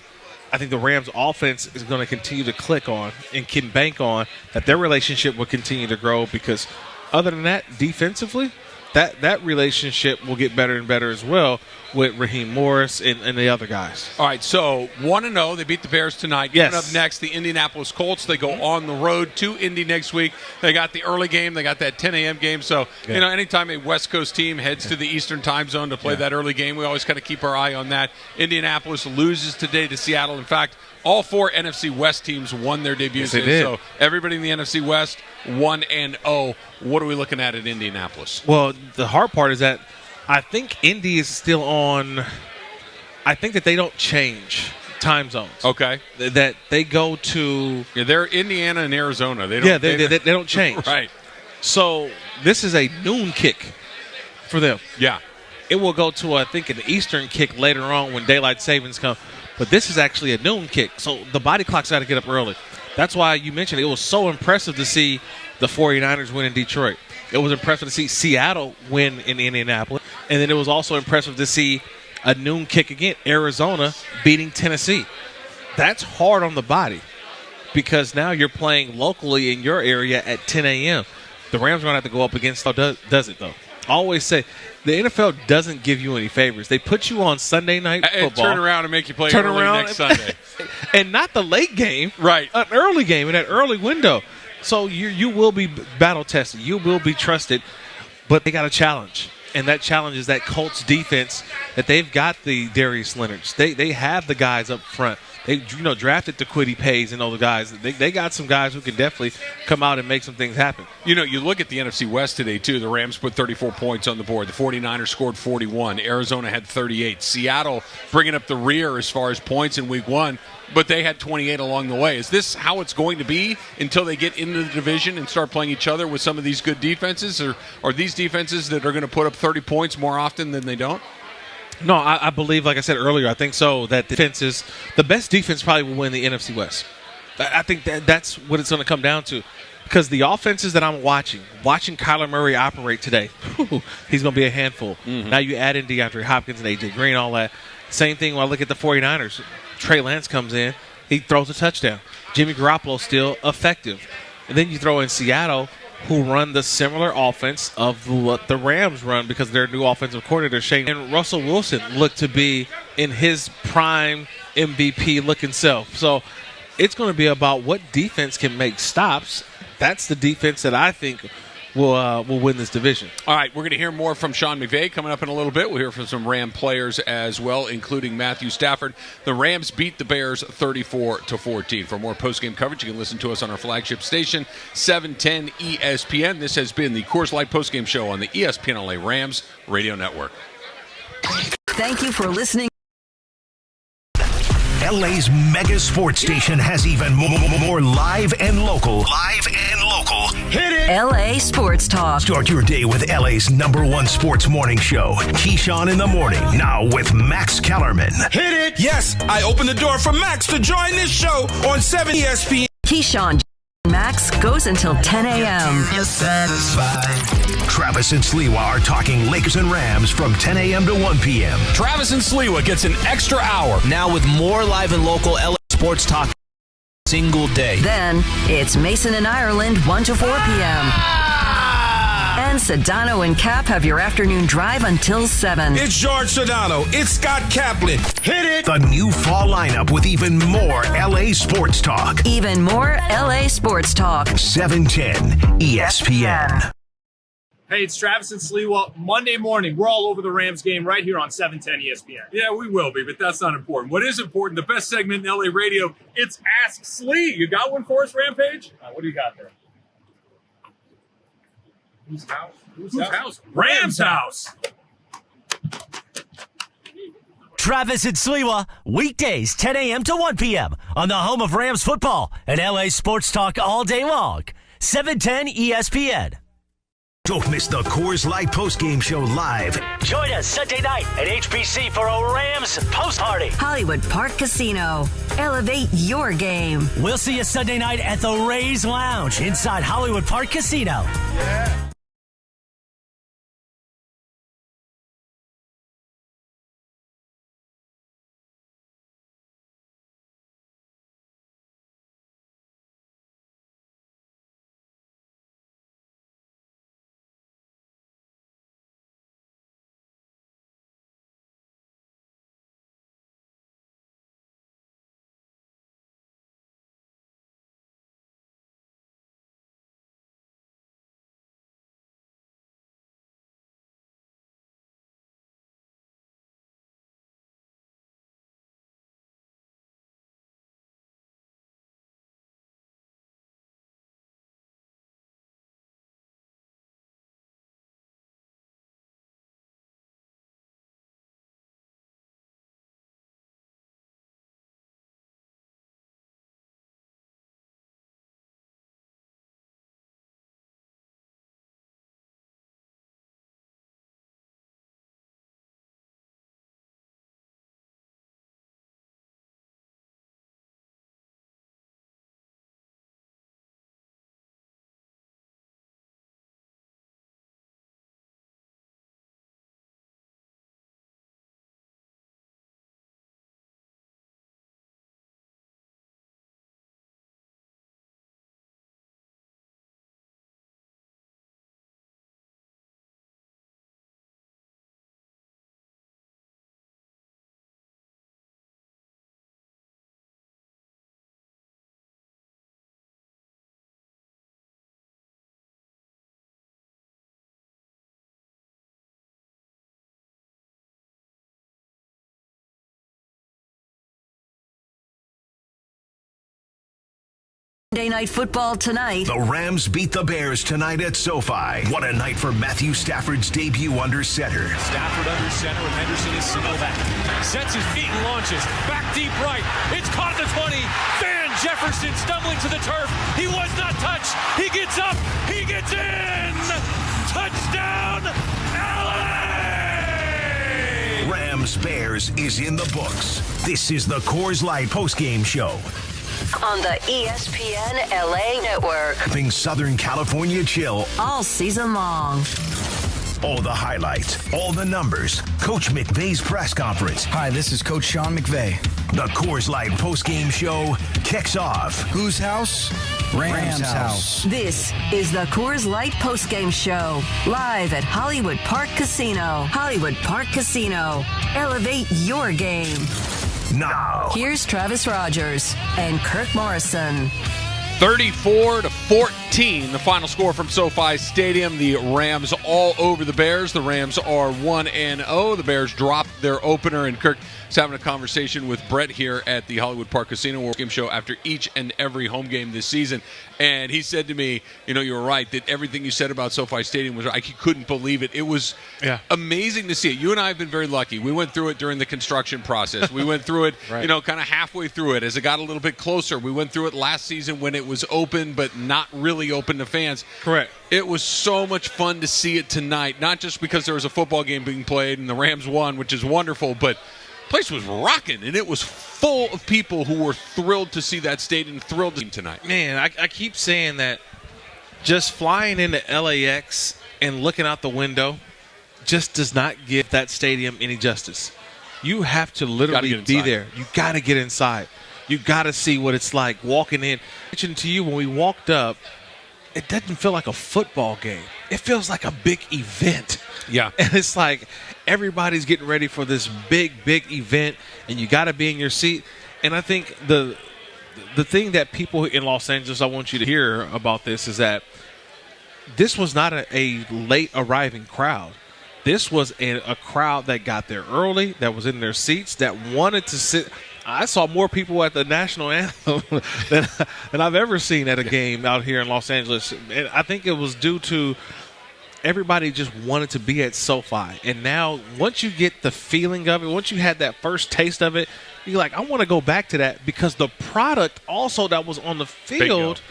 I think the Rams' offense is going to continue to click on and can bank on, that their relationship will continue to grow, because other than that, defensively, that relationship will get better and better as well with Raheem Morris and the other guys. All right, so 1-0. They beat the Bears tonight. Yes. Coming up next, the Indianapolis Colts. They go on the road to Indy next week. They got the early game. They got that 10 a.m. game. So, anytime a West Coast team heads to the Eastern time zone to play that early game, we always kind of keep our eye on that. Indianapolis loses today to Seattle. In fact, all four NFC West teams won their debuts. Yes, they did. So everybody in the NFC West 1-0. What are we looking at Indianapolis? Well, the hard part is that I think Indy is still on. I think that they don't change time zones. Okay. That they go to. Yeah, they're Indiana and Arizona. They don't. They don't change. Right. So this is a noon kick for them. Yeah. It will go to, I think, an Eastern kick later on when daylight savings come. But this is actually a noon kick. So the body clock's got to get up early. That's why you mentioned it was so impressive to see the 49ers win in Detroit. It was impressive to see Seattle win in Indianapolis. And then it was also impressive to see a noon kick again, Arizona beating Tennessee. That's hard on the body, because now you're playing locally in your area at 10 a.m. The Rams are going to have to go up against, does it, though? I always say the NFL doesn't give you any favors. They put you on Sunday night football. Turn around and make you play early next Sunday. And not the late game. Right. An early game in that early window. So you will be battle tested. You will be trusted. But they got a challenge. And that challenge is that Colts defense, that they've got the Darius Leonards. They have the guys up front. They drafted the Kwity Pays and all the guys. They got some guys who can definitely come out and make some things happen. You look at the NFC West today, too. The Rams put 34 points on the board. The 49ers scored 41. Arizona had 38. Seattle bringing up the rear as far as points in week one, but they had 28 along the way. Is this how it's going to be until they get into the division and start playing each other with some of these good defenses? Or are these defenses that are going to put up 30 points more often than they don't? No, I believe, like I said earlier, I think so, that the best defense probably will win the NFC West. I think that's what it's going to come down to. Because the offenses that I'm watching Kyler Murray operate today, he's going to be a handful. Mm-hmm. Now you add in DeAndre Hopkins and A.J. Green, all that. Same thing when I look at the 49ers. Trey Lance comes in, he throws a touchdown. Jimmy Garoppolo still effective. And then you throw in Seattle, who run the similar offense of what the Rams run because their new offensive coordinator, Shane. And Russell Wilson looked to be in his prime MVP-looking self. So it's going to be about what defense can make stops. That's the defense that I think will win this division. All right, we're going to hear more from Sean McVay coming up in a little bit. We'll hear from some Ram players as well, including Matthew Stafford. The Rams beat the Bears 34-14. For more postgame coverage, you can listen to us on our flagship station, 710 ESPN. This has been the Coors Light postgame show on the ESPN LA Rams Radio Network. Thank you for listening. LA's mega sports station has even more live and local. Hit it! LA Sports Talk. Start your day with LA's #1 sports morning show, Keyshawn in the Morning. Now with Max Kellerman. Hit it! Yes, I opened the door for Max to join this show on 7 ESPN. Keyshawn Max goes until 10 a.m. You're satisfied. Travis and Sliwa are talking Lakers and Rams from 10 a.m. to 1 p.m. Travis and Sliwa gets an extra hour now with more live and local LA sports talk single day. Then it's Mason and Ireland 1 to 4 p.m. And Sedano and Cap have your afternoon drive until 7. It's George Sedano. It's Scott Kaplan. Hit it! The new fall lineup with even more LA sports talk. Even more LA sports talk. 710 ESPN. Hey, it's Travis and Sliwa. Monday morning, we're all over the Rams game right here on 710 ESPN. Yeah, we will be, but that's not important. What is important, the best segment in LA radio, it's Ask Slee. You got one for us, Rampage? What do you got there? Whose house? Whose house? Rams' house. Travis and Sliwa, weekdays 10 a.m. to 1 p.m. on the home of Rams football and LA sports talk all day long. 710 ESPN. Don't miss the Coors Light postgame show live. Join us Sunday night at HBC for a Rams post party. Hollywood Park Casino. Elevate your game. We'll see you Sunday night at the Rays Lounge inside Hollywood Park Casino. Yeah. Monday Night Football tonight. The Rams beat the Bears tonight at SoFi. What a night for Matthew Stafford's debut under center. Stafford under center with Henderson is single back. Sets his feet and launches. Back deep right. It's caught at the 20. Van Jefferson stumbling to the turf. He was not touched. He gets up. He gets in. Touchdown, LA! Rams Bears is in the books. This is the Coors Light postgame show on the ESPN LA network. Having Southern California chill all season long. All the highlights, all the numbers. Coach McVay's press conference. Hi, this is Coach Sean McVay. The Coors Light postgame show kicks off. Whose house? Rams house. This is the Coors Light postgame show, live at Hollywood Park Casino. Hollywood Park Casino. Elevate your game. Now, here's Travis Rodgers and Kirk Morrison. 34-14, the final score from SoFi Stadium. The Rams all over the Bears. The Rams are 1-0. The Bears dropped their opener, and Kirk is having a conversation with Brett here at the Hollywood Park Casino game show after each and every home game this season. And he said to me, you were right, that everything you said about SoFi Stadium was right. I couldn't believe it. It was amazing to see it. You and I have been very lucky. We went through it during the construction process. We went through it, right. Kind of halfway through it as it got a little bit closer. We went through it last season when it was open, but not really open to fans. Correct. It was so much fun to see it tonight, not just because there was a football game being played and the Rams won, which is wonderful, but the place was rocking, and it was full of people who were thrilled to see that stadium, thrilled to see tonight. Man, I keep saying that just flying into LAX and looking out the window just does not give that stadium any justice. You have to literally be there. You got to get inside. You got to see what it's like walking in. I mentioned to you when we walked up, it doesn't feel like a football game. It feels like a big event. Yeah. And it's like everybody's getting ready for this big event, and you got to be in your seat. And I think the thing that people in Los Angeles, I want you to hear about this, is that this was not a late arriving crowd. This was a crowd that got there early, that was in their seats, that wanted to sit. I saw more people at the national anthem than I've ever seen at a game out here in Los Angeles. And I think it was due to everybody just wanted to be at SoFi. And now once you get the feeling of it, once you had that first taste of it, you're like, I want to go back to that, because the product also that was on the field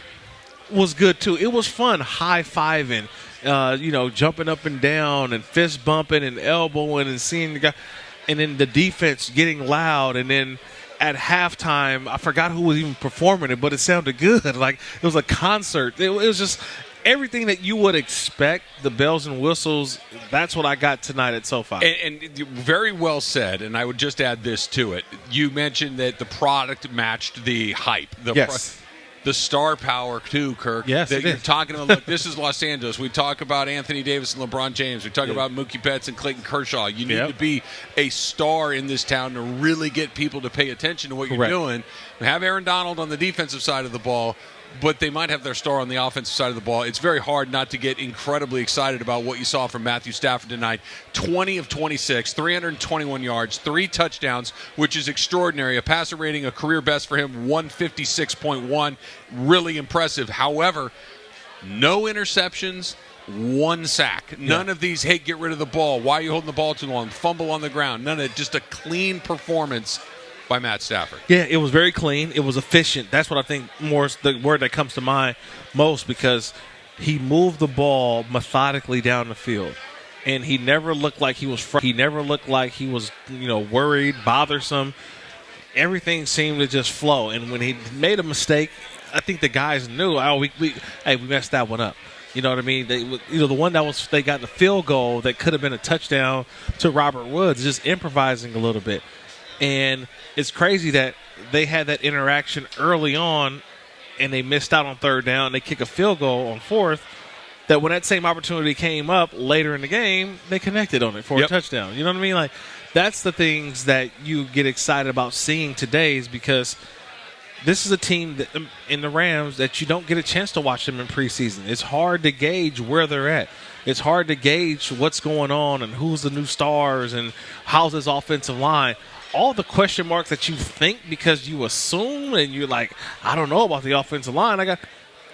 was good too. It was fun high-fiving, jumping up and down and fist bumping and elbowing and seeing the guy. And then the defense getting loud, and then at halftime, I forgot who was even performing it, but it sounded good. Like it was a concert. It was just everything that you would expect, the bells and whistles. That's what I got tonight at SoFi. And very well said, and I would just add this to it. You mentioned that the product matched the hype. The star power, too, Kirk. Yes, that you're talking about. Look, this is Los Angeles. We talk about Anthony Davis and LeBron James. We talk about Mookie Betts and Clayton Kershaw. You need to be a star in this town to really get people to pay attention to what you're doing. We have Aaron Donald on the defensive side of the ball, but they might have their star on the offensive side of the ball. It's very hard not to get incredibly excited about what you saw from Matthew Stafford tonight. 20 of 26, 321 yards, 3 touchdowns, which is extraordinary. A passer rating, a career best for him, 156.1. Really impressive. However, no interceptions, 1 sack. None of these, hey, get rid of the ball. Why are you holding the ball too long? Fumble on the ground. None of it. Just a clean performance by Matt Stafford. Yeah, it was very clean. It was efficient. That's what I think more is the word that comes to mind most, because he moved the ball methodically down the field, and he never looked like he was he never looked like he was worried, bothersome. Everything seemed to just flow, and when he made a mistake, I think the guys knew, we messed that one up. You know what I mean? The one that they got the field goal that could have been a touchdown to Robert Woods, just improvising a little bit. And it's crazy that they had that interaction early on, and they missed out on 3rd down. They kick a field goal on 4th. That when that same opportunity came up later in the game, they connected on it for a touchdown. You know what I mean? Like, that's the things that you get excited about seeing today, is because this is a team that, in the Rams, that you don't get a chance to watch them in preseason. It's hard to gauge where they're at. It's hard to gauge what's going on and who's the new stars and how's this offensive line. All the question marks that you think because you assume and you're like, I don't know about the offensive line.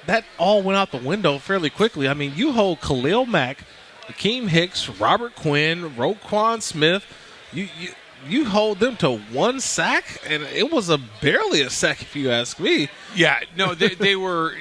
That all went out the window fairly quickly. I mean, you hold Khalil Mack, Akeem Hicks, Robert Quinn, Roquan Smith. You hold them to 1 sack, and it was barely a sack if you ask me. Yeah, no, they were.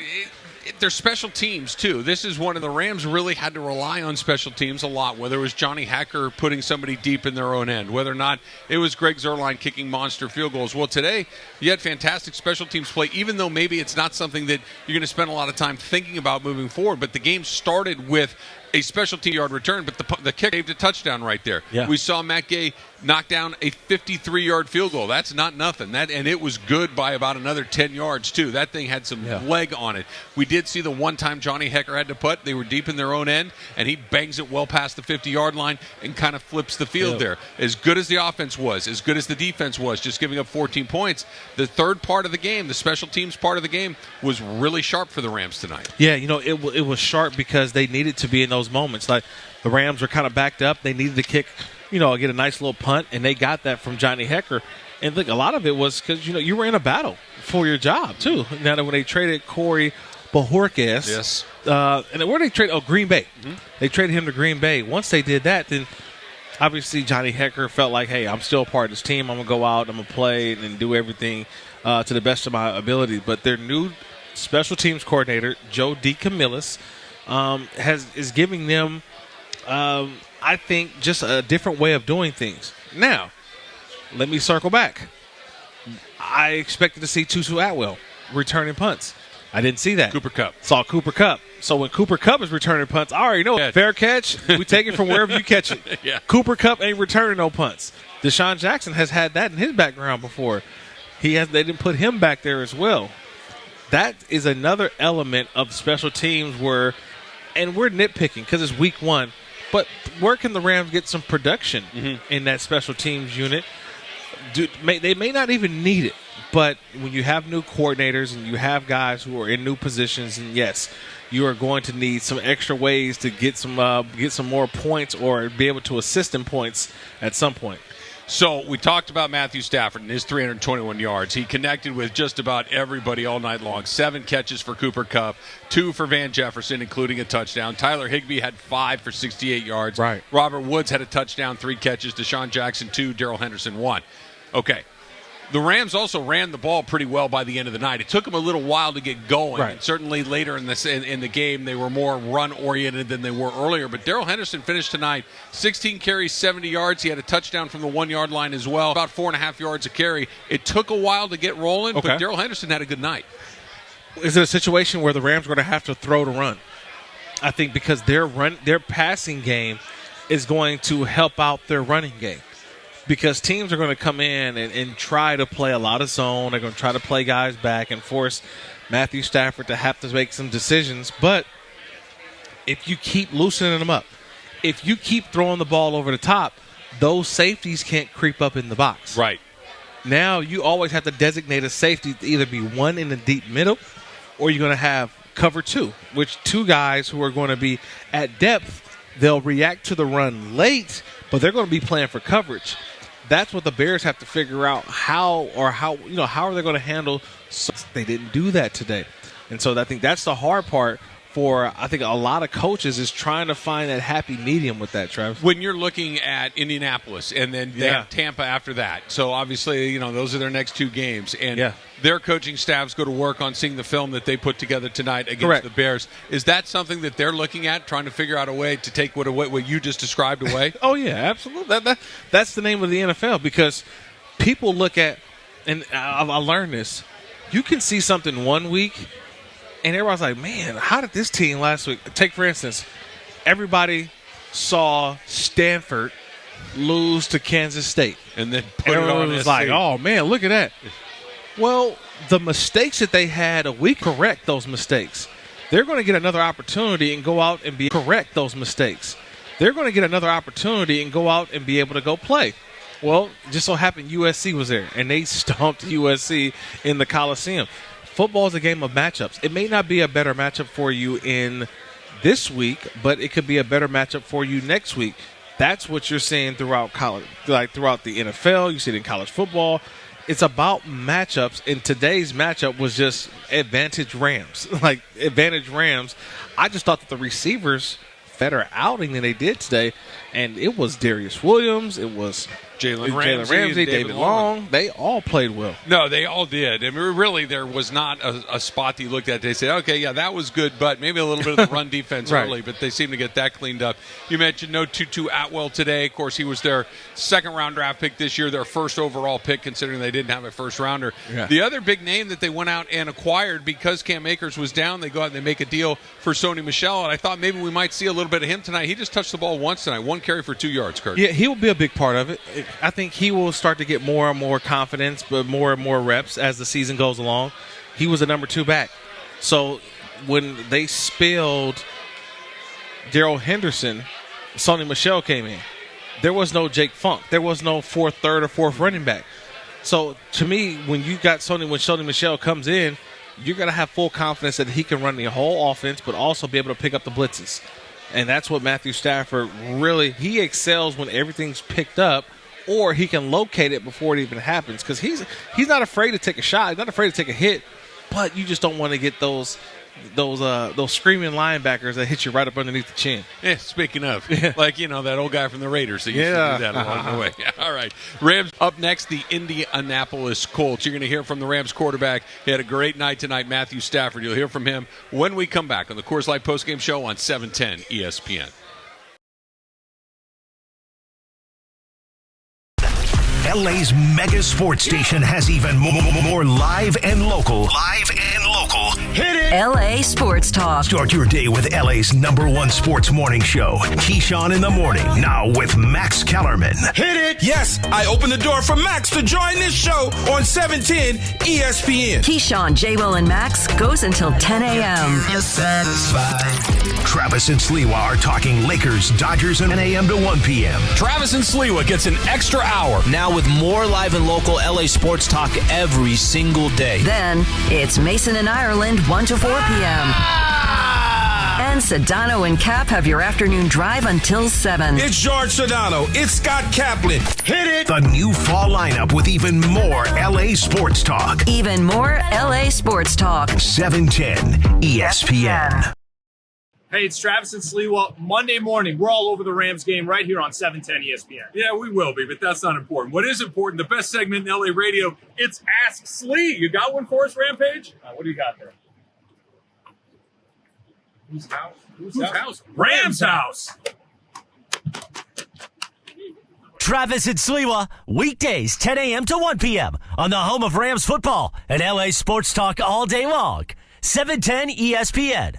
They're special teams, too. This is one of the Rams really had to rely on special teams a lot, whether it was Johnny Hacker putting somebody deep in their own end, whether or not it was Greg Zuerlein kicking monster field goals. Well, today you had fantastic special teams play, even though maybe it's not something that you're going to spend a lot of time thinking about moving forward. But the game started with a special team yard return, but the kick saved a touchdown right there. Yeah. We saw Matt Gay knocked down a 53-yard field goal. That's not nothing. And it was good by about another 10 yards, too. That thing had some leg on it. We did see the one time Johnny Hekker had to putt. They were deep in their own end, and he bangs it well past the 50-yard line and kind of flips the field there. As good as the offense was, as good as the defense was, just giving up 14 points, the third part of the game, the special teams part of the game, was really sharp for the Rams tonight. Yeah, it was sharp because they needed to be in those moments. Like, the Rams were kind of backed up. They needed to kick, get a nice little punt, and they got that from Johnny Hekker. And look, a lot of it was because, you were in a battle for your job, too. Now, that when they traded Corey Bojorquez, and where they trade? Green Bay. Mm-hmm. They traded him to Green Bay. Once they did that, then obviously Johnny Hekker felt like, hey, I'm still a part of this team. I'm going to go out, I'm going to play and do everything to the best of my ability. But their new special teams coordinator, Joe DeCamillis, is giving them, I think, just a different way of doing things. Now, let me circle back. I expected to see Tutu Atwell returning punts. I didn't see that. Cooper Kupp. Saw Cooper Kupp. So when Cooper Kupp is returning punts, I already know fair catch. We take it from wherever you catch it. Cooper Kupp ain't returning no punts. Deshaun Jackson has had that in his background before. They didn't put him back there as well. That is another element of special teams and we're nitpicking because it's week one, but where can the Rams get some production in that special teams unit? They may not even need it, but when you have new coordinators and you have guys who are in new positions, and yes, you are going to need some extra ways to get some more points or be able to assist in points at some point. So we talked about Matthew Stafford and his 321 yards. He connected with just about everybody all night long. 7 catches for Cooper Kupp, 2 for Van Jefferson, including a touchdown. Tyler Higbee had 5 for 68 yards. Right. Robert Woods had a touchdown, 3 catches. Deshaun Jackson, 2. Darrell Henderson, 1. Okay. The Rams also ran the ball pretty well by the end of the night. It took them a little while to get going. Right. And certainly later in the game, they were more run-oriented than they were earlier. But Darrell Henderson finished tonight 16 carries, 70 yards. He had a touchdown from the 1-yard line as well, about 4.5 yards a carry. It took a while to get rolling, but Darrell Henderson had a good night. Is it a situation where the Rams are going to have to throw to run? I think because their passing game is going to help out their running game. Because teams are going to come in and try to play a lot of zone. They're going to try to play guys back and force Matthew Stafford to have to make some decisions. But if you keep loosening them up, if you keep throwing the ball over the top, those safeties can't creep up in the box. Right. Now you always have to designate a safety to either be one in the deep middle or you're going to have cover 2, which 2 guys who are going to be at depth, they'll react to the run late, but they're going to be playing for coverage. That's what the Bears have to figure out how are they going to handle. So they didn't do that today. And so I think that's the hard part for, I think, a lot of coaches is trying to find that happy medium with that, Travis. When you're looking at Indianapolis and then they have Tampa after that. So obviously, those are their next 2 games. And their coaching staffs go to work on seeing the film that they put together tonight against the Bears. Is that something that they're looking at, trying to figure out a way to take what you just described away? Oh, yeah, absolutely. That's the name of the NFL because people look at, and I learned this, you can see something one week and everybody's like, man, how did this team last week? Take, for instance, everybody saw Stanford lose to Kansas State. And then put everyone was like, oh, man, look at that. Well, the mistakes that they had, we correct those mistakes. They're going to get another opportunity and go out and correct those mistakes. They're going to get another opportunity and go out and be able to go play. Well, just so happened USC was there, and they stomped USC in the Coliseum. Football is a game of matchups. It may not be a better matchup for you in this week, but it could be a better matchup for you next week. That's what you're seeing throughout college, like throughout the NFL. You see it in college football. It's about matchups, and today's matchup was just advantage Rams. Advantage Rams. I just thought that the receivers better outing than they did today, and it was Darius Williams. It was Jalen Ramsey, David Long. They all played well. No, they all did. I mean, really, there was not a spot that you looked at. They said, okay, yeah, that was good, but maybe a little bit of the run defense early, but they seem to get that cleaned up. You mentioned no Tutu Atwell today. Of course, he was their second-round draft pick this year, their first overall pick, considering they didn't have a first-rounder. Yeah. The other big name that they went out and acquired because Cam Akers was down, they go out and they make a deal for Sony Michel, and I thought maybe we might see a little little bit of him tonight. He just touched the ball once tonight. 1 carry for 2 yards, Kirk. Yeah, he will be a big part of it. I think he will start to get more and more confidence, but more and more reps as the season goes along. He was a number 2 back. So when they spilled Darrell Henderson, Sony Michel came in. There was no Jake Funk. There was no third or fourth running back. So to me, when Sony Michel comes in, you're going to have full confidence that he can run the whole offense, but also be able to pick up the blitzes. And that's what Matthew Stafford really, he excels when everything's picked up, or he can locate it before it even happens. Because he's not afraid to take a shot. He's not afraid to take a hit, but you just don't want to get those screaming linebackers that hit you right up underneath the chin. Yeah, speaking of, like, that old guy from the Raiders that used to do that along the way. All right. Rams up next, the Indianapolis Colts. You're going to hear from the Rams quarterback. He had a great night tonight, Matthew Stafford. You'll hear from him when we come back on the Coors Light postgame show on 710 ESPN. LA's mega sports station has even more live and local. Hit it! LA Sports Talk. Start your day with LA's #1 sports morning show, Keyshawn in the Morning. Now with Max Kellerman. Hit it! Yes, I opened the door for Max to join this show on 710 ESPN. Keyshawn, J-Will, and Max goes until 10 a.m. You're satisfied. Travis and Sliwa are talking Lakers, Dodgers, and 10 a.m. to 1 p.m. Travis and Sliwa gets an extra hour now with more live and local LA sports talk every single day. Then it's Mason and Ireland 1 to 4 p.m. And Sedano and Cap have your afternoon drive until 7. It's George Sedano. It's Scott Kaplan. Hit it! The new fall lineup with even more LA sports talk. Even more LA sports talk. 710 ESPN. Hey, it's Travis and Sliwa. Monday morning, we're all over the Rams game right here on 710 ESPN. Yeah, we will be, but that's not important. What is important, the best segment in LA radio, it's Ask Slee. You got one for us, Rampage? What do you got there? Whose house? Whose house? Rams' house. Travis and Sliwa, weekdays 10 a.m. to 1 p.m. on the home of Rams football and LA sports talk all day long. 710 ESPN.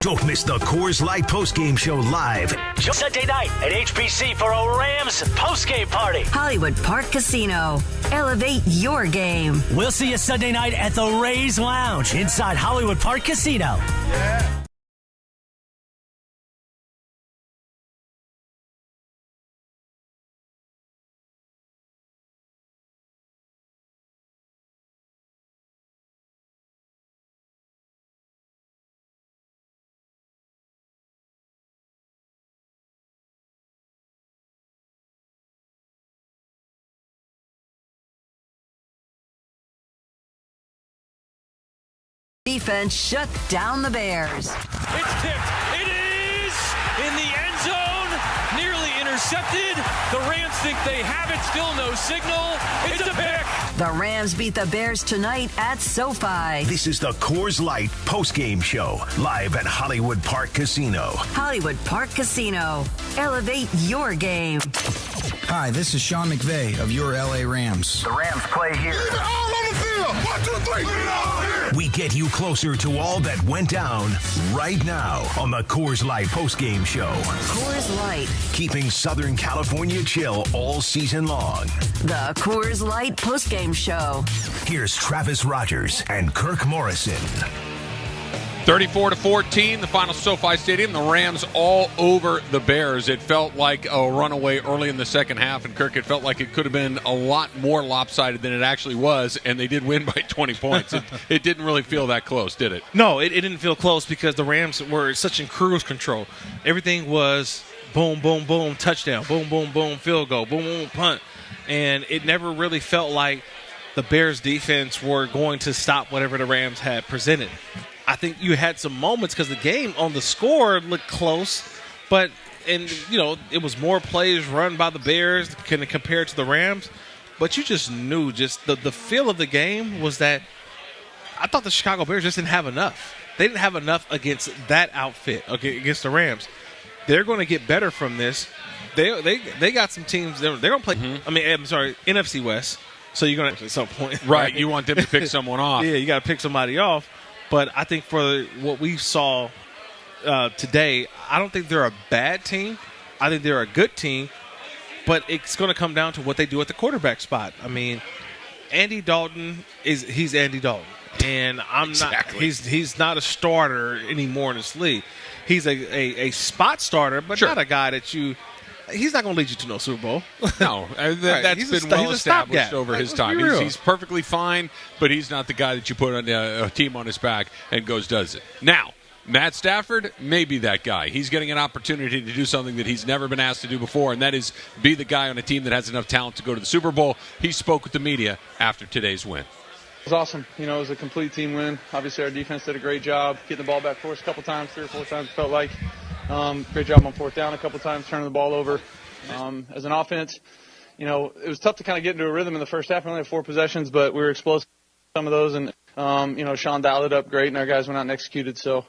Don't miss the Coors Light postgame show live. Sunday night at HBC for a Rams postgame party. Hollywood Park Casino. Elevate your game. We'll see you Sunday night at the Rays Lounge inside Hollywood Park Casino. Yeah. Defense shut down the Bears. It's tipped. It is in the end zone. Nearly intercepted. The Rams think they have it. Still no signal. It's a pick. The Rams beat the Bears tonight at SoFi. This is the Coors Light postgame show live at Hollywood Park Casino. Hollywood Park Casino. Elevate your game. Hi, this is Sean McVay of your LA Rams. The Rams play here. Leave it all on the field. 1, 2, 3. Put it all here. We get you closer to all that went down right now on the Coors Light postgame show. Coors Light. Keeping Southern California chill all season long. The Coors Light postgame show. Here's Travis Rodgers and Kirk Morrison. 34-14, the final SoFi Stadium. The Rams all over the Bears. It felt like a runaway early in the second half, and Kirk, it felt like it could have been a lot more lopsided than it actually was, and they did win by 20 points. It didn't really feel that close, did it? No, it didn't feel close because the Rams were such in cruise control. Everything was boom, boom, boom, touchdown, boom, boom, boom, field goal, boom, boom, punt. And it never really felt like the Bears' defense were going to stop whatever the Rams had presented. I think you had some moments because the game on the score looked close, but it was more plays run by the Bears compared to the Rams. But you just knew the feel of the game was that I thought the Chicago Bears just didn't have enough. They didn't have enough against that outfit, against the Rams. They're going to get better from this. They got some teams. They're going to play. NFC West. So you're going to at some point, right? You want them to pick someone off. Yeah, you got to pick somebody off. But I think for what we saw today, I don't think they're a bad team. I think they're a good team, but it's going to come down to what they do at the quarterback spot. I mean, Andy Dalton he's Andy Dalton, and he's not a starter anymore in this league. He's a spot starter, but not a guy that he's not going to lead you to no Super Bowl. No, that's been well established over his time. He's perfectly fine, but he's not the guy that you put on a team on his back and does it. Now, Matt Stafford may be that guy. He's getting an opportunity to do something that he's never been asked to do before, and that is be the guy on a team that has enough talent to go to the Super Bowl. He spoke with the media after today's win. It was awesome. It was a complete team win. Obviously, our defense did a great job getting the ball back for us a couple times, 3 or 4 times, it felt like. Great job on 4th down a couple times, turning the ball over. As an offense, it was tough to kind of get into a rhythm in the first half. We only had 4 possessions, but we were explosive some of those, and Sean dialed it up great, and our guys went out and executed. So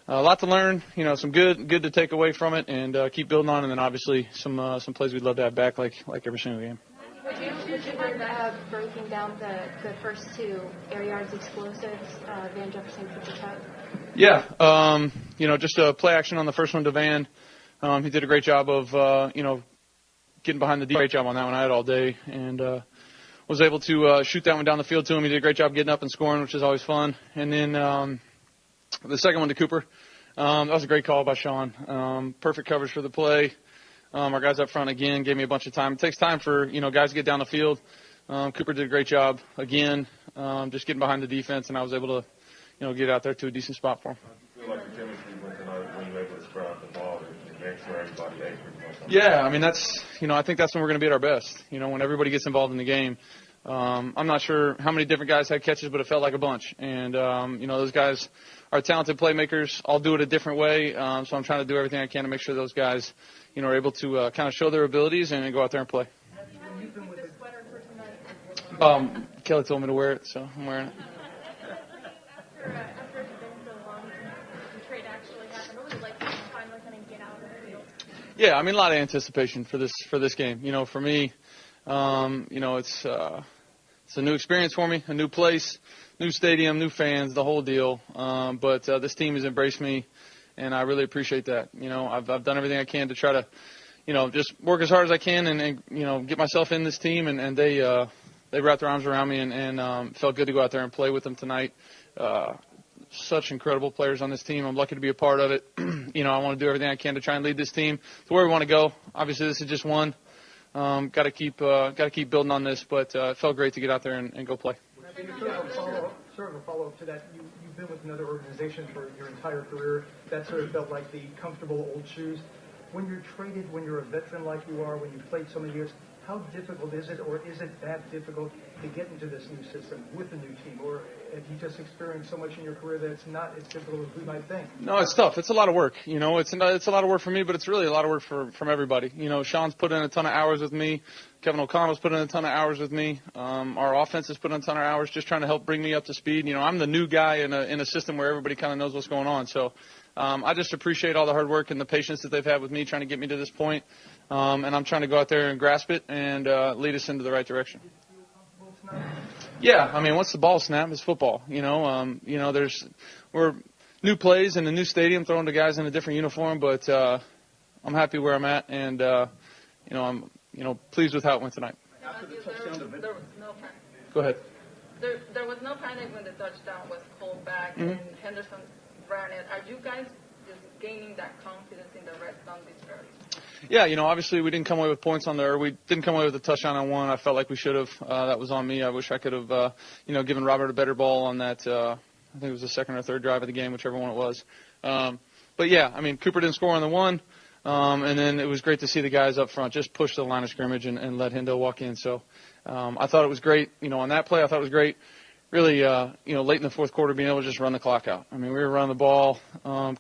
a lot to learn, some good to take away from it, and keep building on, and then obviously some plays we'd love to have back, like every single game. Would you mind breaking down the first 2 air yards explosives, Van Jefferson, Cooper Kupp? Yeah, just a play action on the first one to Van. He did a great job of, getting behind the defense. Great job on that one. I had all day, and was able to shoot that one down the field to him. He did a great job getting up and scoring, which is always fun. And then the second one to Cooper, that was a great call by Sean. Perfect coverage for the play. Our guys up front, again, gave me a bunch of time. It takes time for, guys to get down the field. Cooper did a great job, again, just getting behind the defense, and I was able to, get out there to a decent spot for him. I feel like the chemistry went tonight when you were able to spread out the ball and make sure everybody ate pretty much. Yeah, that's, I think that's when we're going to be at our best, when everybody gets involved in the game. I'm not sure how many different guys had catches, but it felt like a bunch. And, those guys are talented playmakers. All do it a different way. So I'm trying to do everything I can to make sure those guys, are able to kind of show their abilities and go out there and play. Kelly told me to wear it, so I'm wearing it. After it's been so long since the trade actually happened, what was it like to finally kind of get out of the field? Yeah, a lot of anticipation for this game. For me, it's a new experience for me, a new place, new stadium, new fans, the whole deal. But this team has embraced me, and I really appreciate that. I've done everything I can to try to, just work as hard as I can and get myself in this team, and they wrapped their arms around me and felt good to go out there and play with them tonight. Such incredible players on this team. I'm lucky to be a part of it. I want to do everything I can to try and lead this team to where we want to go. Obviously, this is just one. Got to keep building on this, but it felt great to get out there and go play. Sort of a follow-up to that, you've been with another organization for your entire career. That sort of felt like the comfortable old shoes. When you're traded, when you're a veteran like you are, when you've played so many years, how difficult is it, or is it that difficult to get into this new system with a new team? Or have you just experienced so much in your career that it's not as difficult as we might think? No, it's tough. It's a lot of work. It's a lot of work for me, but it's really a lot of work from everybody. Sean's put in a ton of hours with me. Kevin O'Connell's put in a ton of hours with me. Our offense has put in a ton of hours just trying to help bring me up to speed. I'm the new guy in a system where everybody kind of knows what's going on. So I just appreciate all the hard work and the patience that they've had with me trying to get me to this point. And I'm trying to go out there and grasp it and lead us into the right direction. Yeah, once the ball snaps, it's football. We're new plays in a new stadium, throwing to guys in a different uniform, but I'm happy where I'm at, and I'm pleased with how it went tonight. After the touchdown, there was no panic. Go ahead. There was no panic when the touchdown was called back and Henderson ran it. Are you guys just gaining that confidence in the red zone this early? Yeah, obviously we didn't come away with points we didn't come away with a touchdown on one. I felt like we should have. That was on me. I wish I could have, given Robert a better ball on that. I think it was the second or third drive of the game, whichever one it was. But yeah, Cooper didn't score on the one. And then it was great to see the guys up front just push the line of scrimmage and let Hendo walk in. So I thought it was great. On that play, I thought it was great. Really, late in the fourth quarter, being able to just run the clock out. We were running the ball.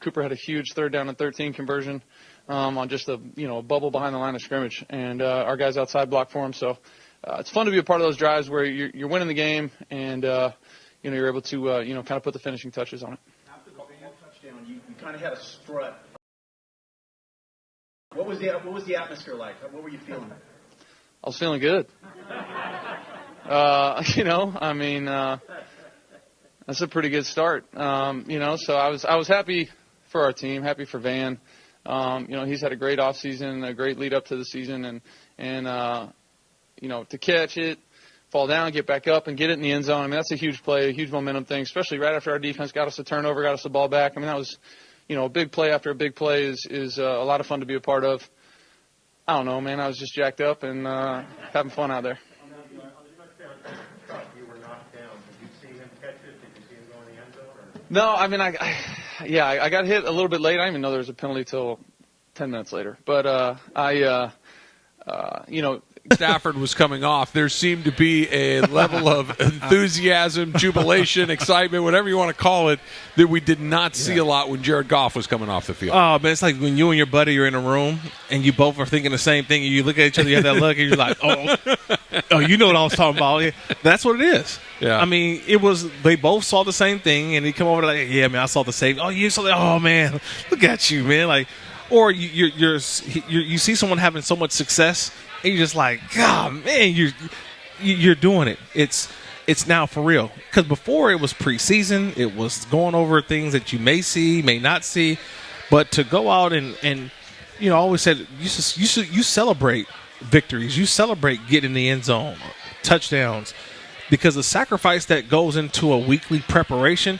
Cooper had a huge 3rd down and 13 conversion on just a bubble behind the line of scrimmage, and our guys outside blocked for him. So it's fun to be a part of those drives where you're winning the game, and you're able to kind of put the finishing touches on it. After the touchdown, you kind of had a strut. What was the atmosphere like? What were you feeling? I was feeling good. That's a pretty good start. So I was happy for our team, happy for Van. He's had a great offseason, a great lead up to the season, and to catch it, fall down, get back up, and get it in the end zone. I mean, that's a huge play, a huge momentum thing, especially right after our defense got us a turnover, got us the ball back. I mean, that was, a big play after a big play is a lot of fun to be a part of. I don't know, man. I was just jacked up and having fun out there. No, I mean, I got hit a little bit late. I didn't even know there was a penalty till 10 minutes later. But Stafford was coming off. There seemed to be a level of enthusiasm, jubilation, excitement, whatever you want to call it, that we did not see a lot when Jared Goff was coming off the field. Oh, man, it's like when you and your buddy are in a room and you both are thinking the same thing, and you look at each other, you have that look, and you're like, oh, you know what I was talking about. Yeah, that's what it is. Yeah. I mean, they both saw the same thing, and he come over like, yeah, man, I saw the same. Oh, you saw that? Oh, man, look at you, man. Like, or you see someone having so much success, and you're just like, God, man, you're doing it. It's now for real. Because before it was preseason, it was going over things that you may see, may not see, but to go out and I always said you celebrate victories, you celebrate getting in the end zone, touchdowns, because the sacrifice that goes into a weekly preparation.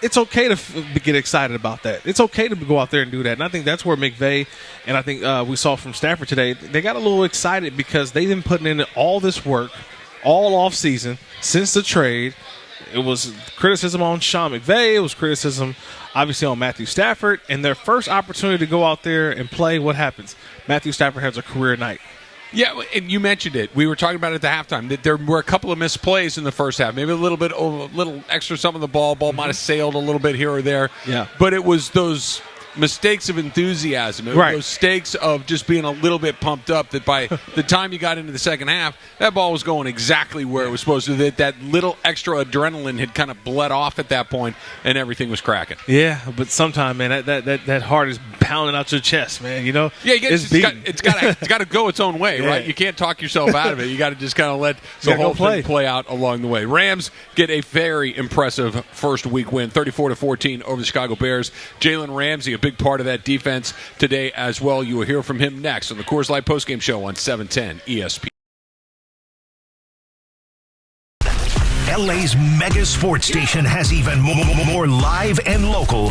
It's okay to get excited about that. It's okay to go out there and do that. And I think that's where McVay, and I think we saw from Stafford today, they got a little excited because they've been putting in all this work all off season since the trade. It was criticism on Sean McVay. It was criticism, obviously, on Matthew Stafford. And their first opportunity to go out there and play, what happens? Matthew Stafford has a career night. Yeah, and you mentioned it. We were talking about it at the halftime that there were a couple of missed plays in the first half. Maybe a little extra some of the ball. Ball might have sailed a little bit here or there. Yeah. But it was those mistakes of enthusiasm, right. Those mistakes of just being a little bit pumped up that by the time you got into the second half, that ball was going exactly where it was supposed to. That little extra adrenaline had kind of bled off at that point, and everything was cracking. Yeah, but sometimes, man, that heart is pounding out your chest, man. Yeah, it's got to go its own way, right? You can't talk yourself out of it. You got to just kind of let the whole thing play out along the way. Rams get a very impressive first week win, 34-14 over the Chicago Bears. Jalen Ramsey, a big part of that defense today as well. You will hear from him next on the Coors Light postgame show on 710 ESPN. LA's mega sports station has even more live and local.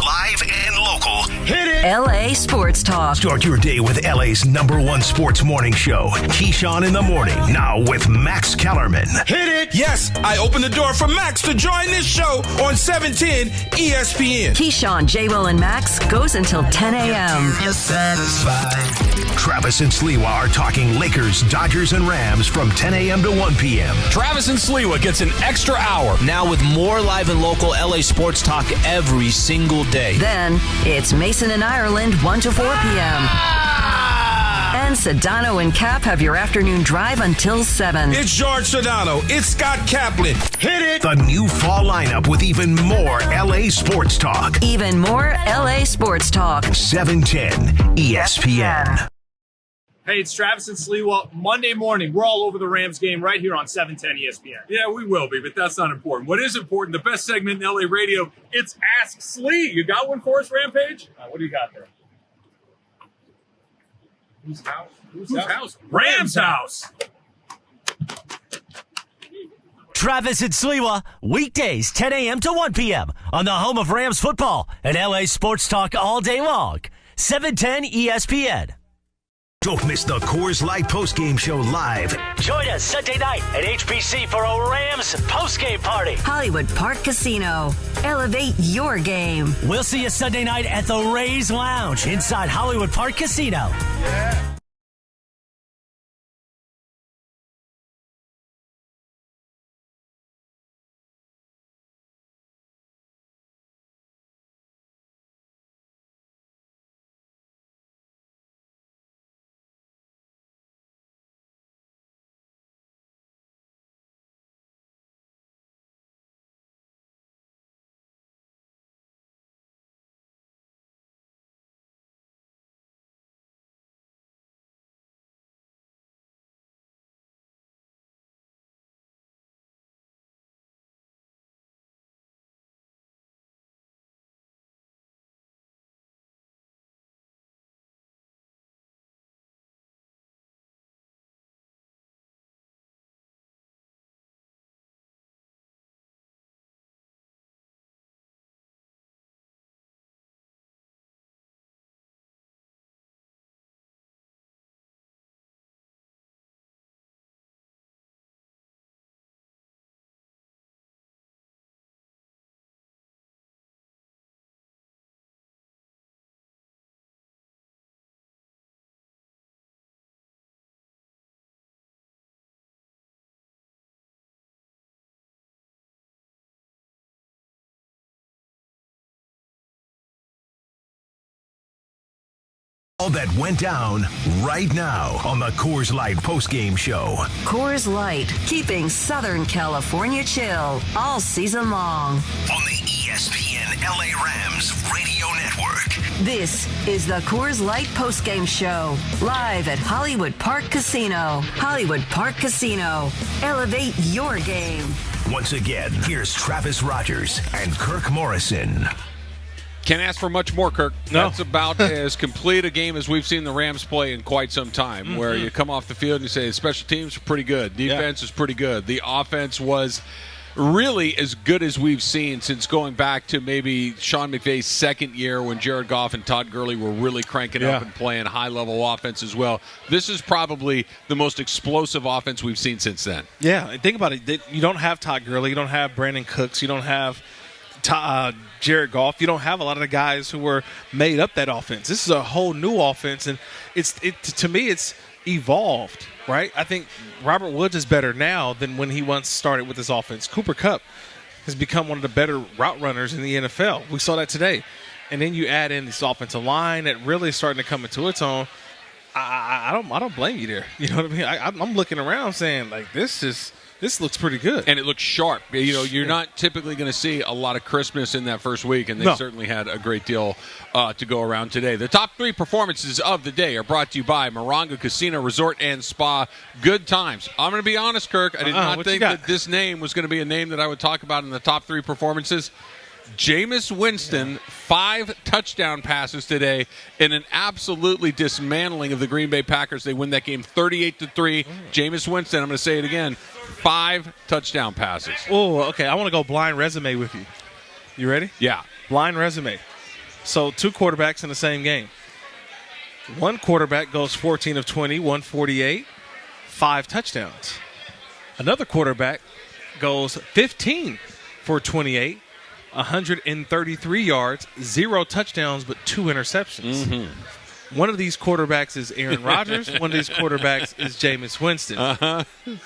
Hit it! LA Sports Talk. Start your day with LA's #1 sports morning show, Keyshawn in the Morning. Now with Max Kellerman. Hit it! Yes, I opened the door for Max to join this show on 710 ESPN. Keyshawn, J-Will, and Max goes until 10 a.m. You're satisfied. Travis and Sliwa are talking Lakers, Dodgers, and Rams from 10 a.m. to 1 p.m. Travis and Sliwa gets an extra hour now with more live and local LA sports talk every single day. Then it's Mason and Ireland 1 to 4 p.m. And Sedano and Cap have your afternoon drive until 7. It's George Sedano. It's Scott Kaplan. Hit it! The new fall lineup with even more LA sports talk. Even more LA sports talk. 710 ESPN. Hey, it's Travis and Sliwa. Monday morning, we're all over the Rams game right here on 710 ESPN. Yeah, we will be, but that's not important. What is important, the best segment in LA radio, it's Ask Slee. You got one for us, Rampage? What do you got there? Whose house? Whose house? Rams house. Travis and Sliwa, weekdays 10 a.m. to 1 p.m. on the home of Rams football and LA sports talk all day long. 710 ESPN. Don't miss the Coors Light postgame show live. Join us Sunday night at HBC for a Rams postgame party. Hollywood Park Casino. Elevate your game. We'll see you Sunday night at the Rays Lounge inside Hollywood Park Casino. Yeah. all that went down right now on the Coors Light Postgame Show. Coors Light, keeping Southern California chill all season long. On the ESPN LA Rams Radio Network. This is the Coors Light Postgame Show, live at Hollywood Park Casino. Hollywood Park Casino. Elevate your game. Once again, here's Travis Rodgers and Kirk Morrison. Can't ask for much more, Kirk. No. That's about as complete a game as we've seen the Rams play in quite some time, where you come off the field and you say, special teams are pretty good. Defense is pretty good. The offense was really as good as we've seen since going back to maybe Sean McVay's second year when Jared Goff and Todd Gurley were really cranking up and playing high-level offense as well. This is probably the most explosive offense we've seen since then. Yeah, and think about it. You don't have Todd Gurley. You don't have Brandon Cooks. You don't have Jared Goff. You don't have a lot of the guys who were made up that offense. This is a whole new offense, and to me, it's evolved, right? I think Robert Woods is better now than when he once started with this offense. Cooper Kupp has become one of the better route runners in the NFL. We saw that today. And then you add in this offensive line that really is starting to come into its own. I don't blame you there. You know what I mean? I'm looking around saying, like, this looks pretty good. And it looks sharp. You know, you're not typically going to see a lot of crispness in that first week, and they certainly had a great deal to go around today. The top three performances of the day are brought to you by Morongo Casino Resort and Spa. Good times. I'm going to be honest, Kirk. I did not think that this name was going to be a name that I would talk about in the top three performances. Jameis Winston, 5 touchdown passes today in an absolutely dismantling of the Green Bay Packers. They win that game 38-3. Jameis Winston, I'm going to say it again, 5 touchdown passes. Oh, okay. I want to go blind resume with you. You ready? Yeah. Blind resume. So 2 quarterbacks in the same game. One quarterback goes 14 of 20, 148, 5 touchdowns. Another quarterback goes 15 for 28, 133 yards, 0 touchdowns, but 2 interceptions. Mm-hmm. One of these quarterbacks is Aaron Rodgers. One of these quarterbacks is Jameis Winston.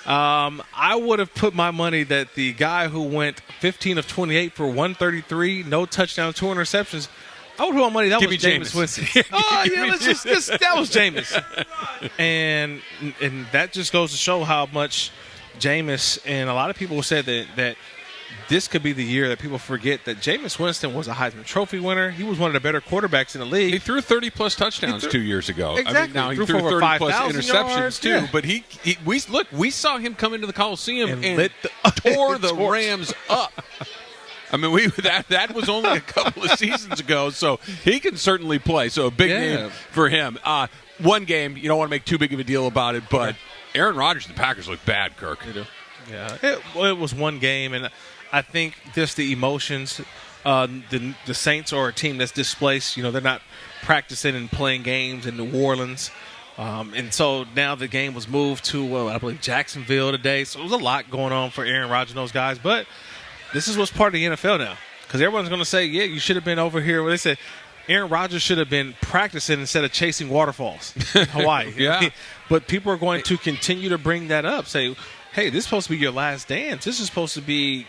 I would have put my money that the guy who went 15 of 28 for 133, no touchdowns, 2 interceptions, I would put my money that was Jameis Winston. That was Jameis. And that just goes to show how much Jameis, and a lot of people said that this could be the year that people forget that Jameis Winston was a Heisman Trophy winner. He was one of the better quarterbacks in the league. He threw 30-plus touchdowns 2 years ago. Exactly. I mean, now he threw 30-plus interceptions, too. But we saw him come into the Coliseum and tore the Rams up. I mean, that was only a couple of seasons ago, so he can certainly play. So a big game for him. One game, you don't want to make too big of a deal about it, but Aaron Rodgers and the Packers look bad, Kirk. They do. Yeah, it was one game, and I think just the emotions. The Saints are a team that's displaced. You know, they're not practicing and playing games in New Orleans. And so now the game was moved to, I believe, Jacksonville today. So it was a lot going on for Aaron Rodgers and those guys. But this is what's part of the NFL now. Because everyone's going to say, yeah, you should have been over here. Well, they said Aaron Rodgers should have been practicing instead of chasing waterfalls in Hawaii. Yeah. But people are going to continue to bring that up. Say, hey, this is supposed to be your last dance. This is supposed to be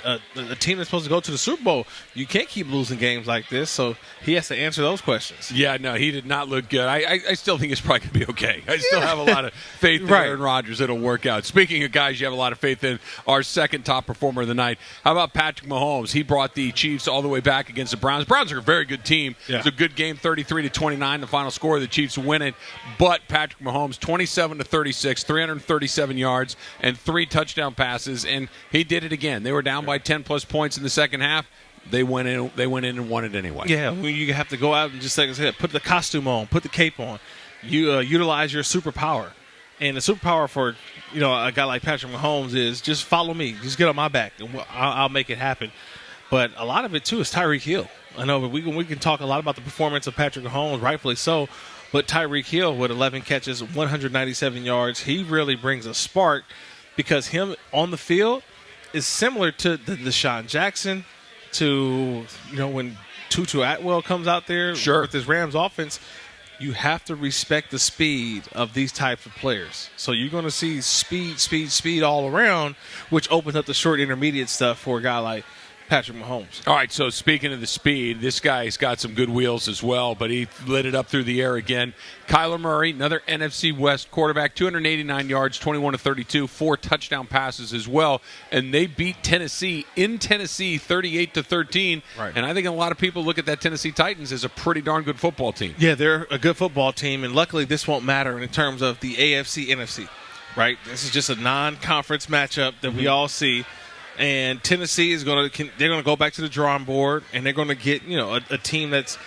a team that's supposed to go to the Super Bowl. You can't keep losing games like this, so he has to answer those questions. Yeah, no, he did not look good. I still think it's probably going to be okay. I still have a lot of faith in Aaron Rodgers. It'll work out. Speaking of guys you have a lot of faith in, our second top performer of the night, how about Patrick Mahomes? He brought the Chiefs all the way back against the Browns. Browns are a very good team. Yeah. It's a good game, 33-29, the final score. The Chiefs win it. But Patrick Mahomes, 27-36, 337 yards, and 3 touchdown passes, and he did it again. They were down by 10-plus points in the second half. They went in and won it anyway. Yeah, you have to go out and just like I said, put the costume on, put the cape on. You utilize your superpower, and the superpower for a guy like Patrick Mahomes is just follow me, just get on my back, and I'll make it happen. But a lot of it too is Tyreek Hill. I know we can talk a lot about the performance of Patrick Mahomes, rightfully so. But Tyreek Hill with 11 catches, 197 yards, he really brings a spark. Because him on the field is similar to the Deshaun Jackson, to when Tutu Atwell comes out there with his Rams offense, you have to respect the speed of these types of players. So you're going to see speed all around, which opens up the short intermediate stuff for a guy like Patrick Mahomes. All right, so speaking of the speed, this guy's got some good wheels as well, but he lit it up through the air again. Kyler Murray, another NFC West quarterback, 289 yards, 21 to 32, 4 touchdown passes as well, and they beat Tennessee in Tennessee 38 to 13. Right. And I think a lot of people look at that Tennessee Titans as a pretty darn good football team. Yeah, they're a good football team, and luckily this won't matter in terms of the AFC, NFC, right? This is just a non-conference matchup that we all see. And Tennessee is they're going to go back to the drawing board, and they're going to get, a team that's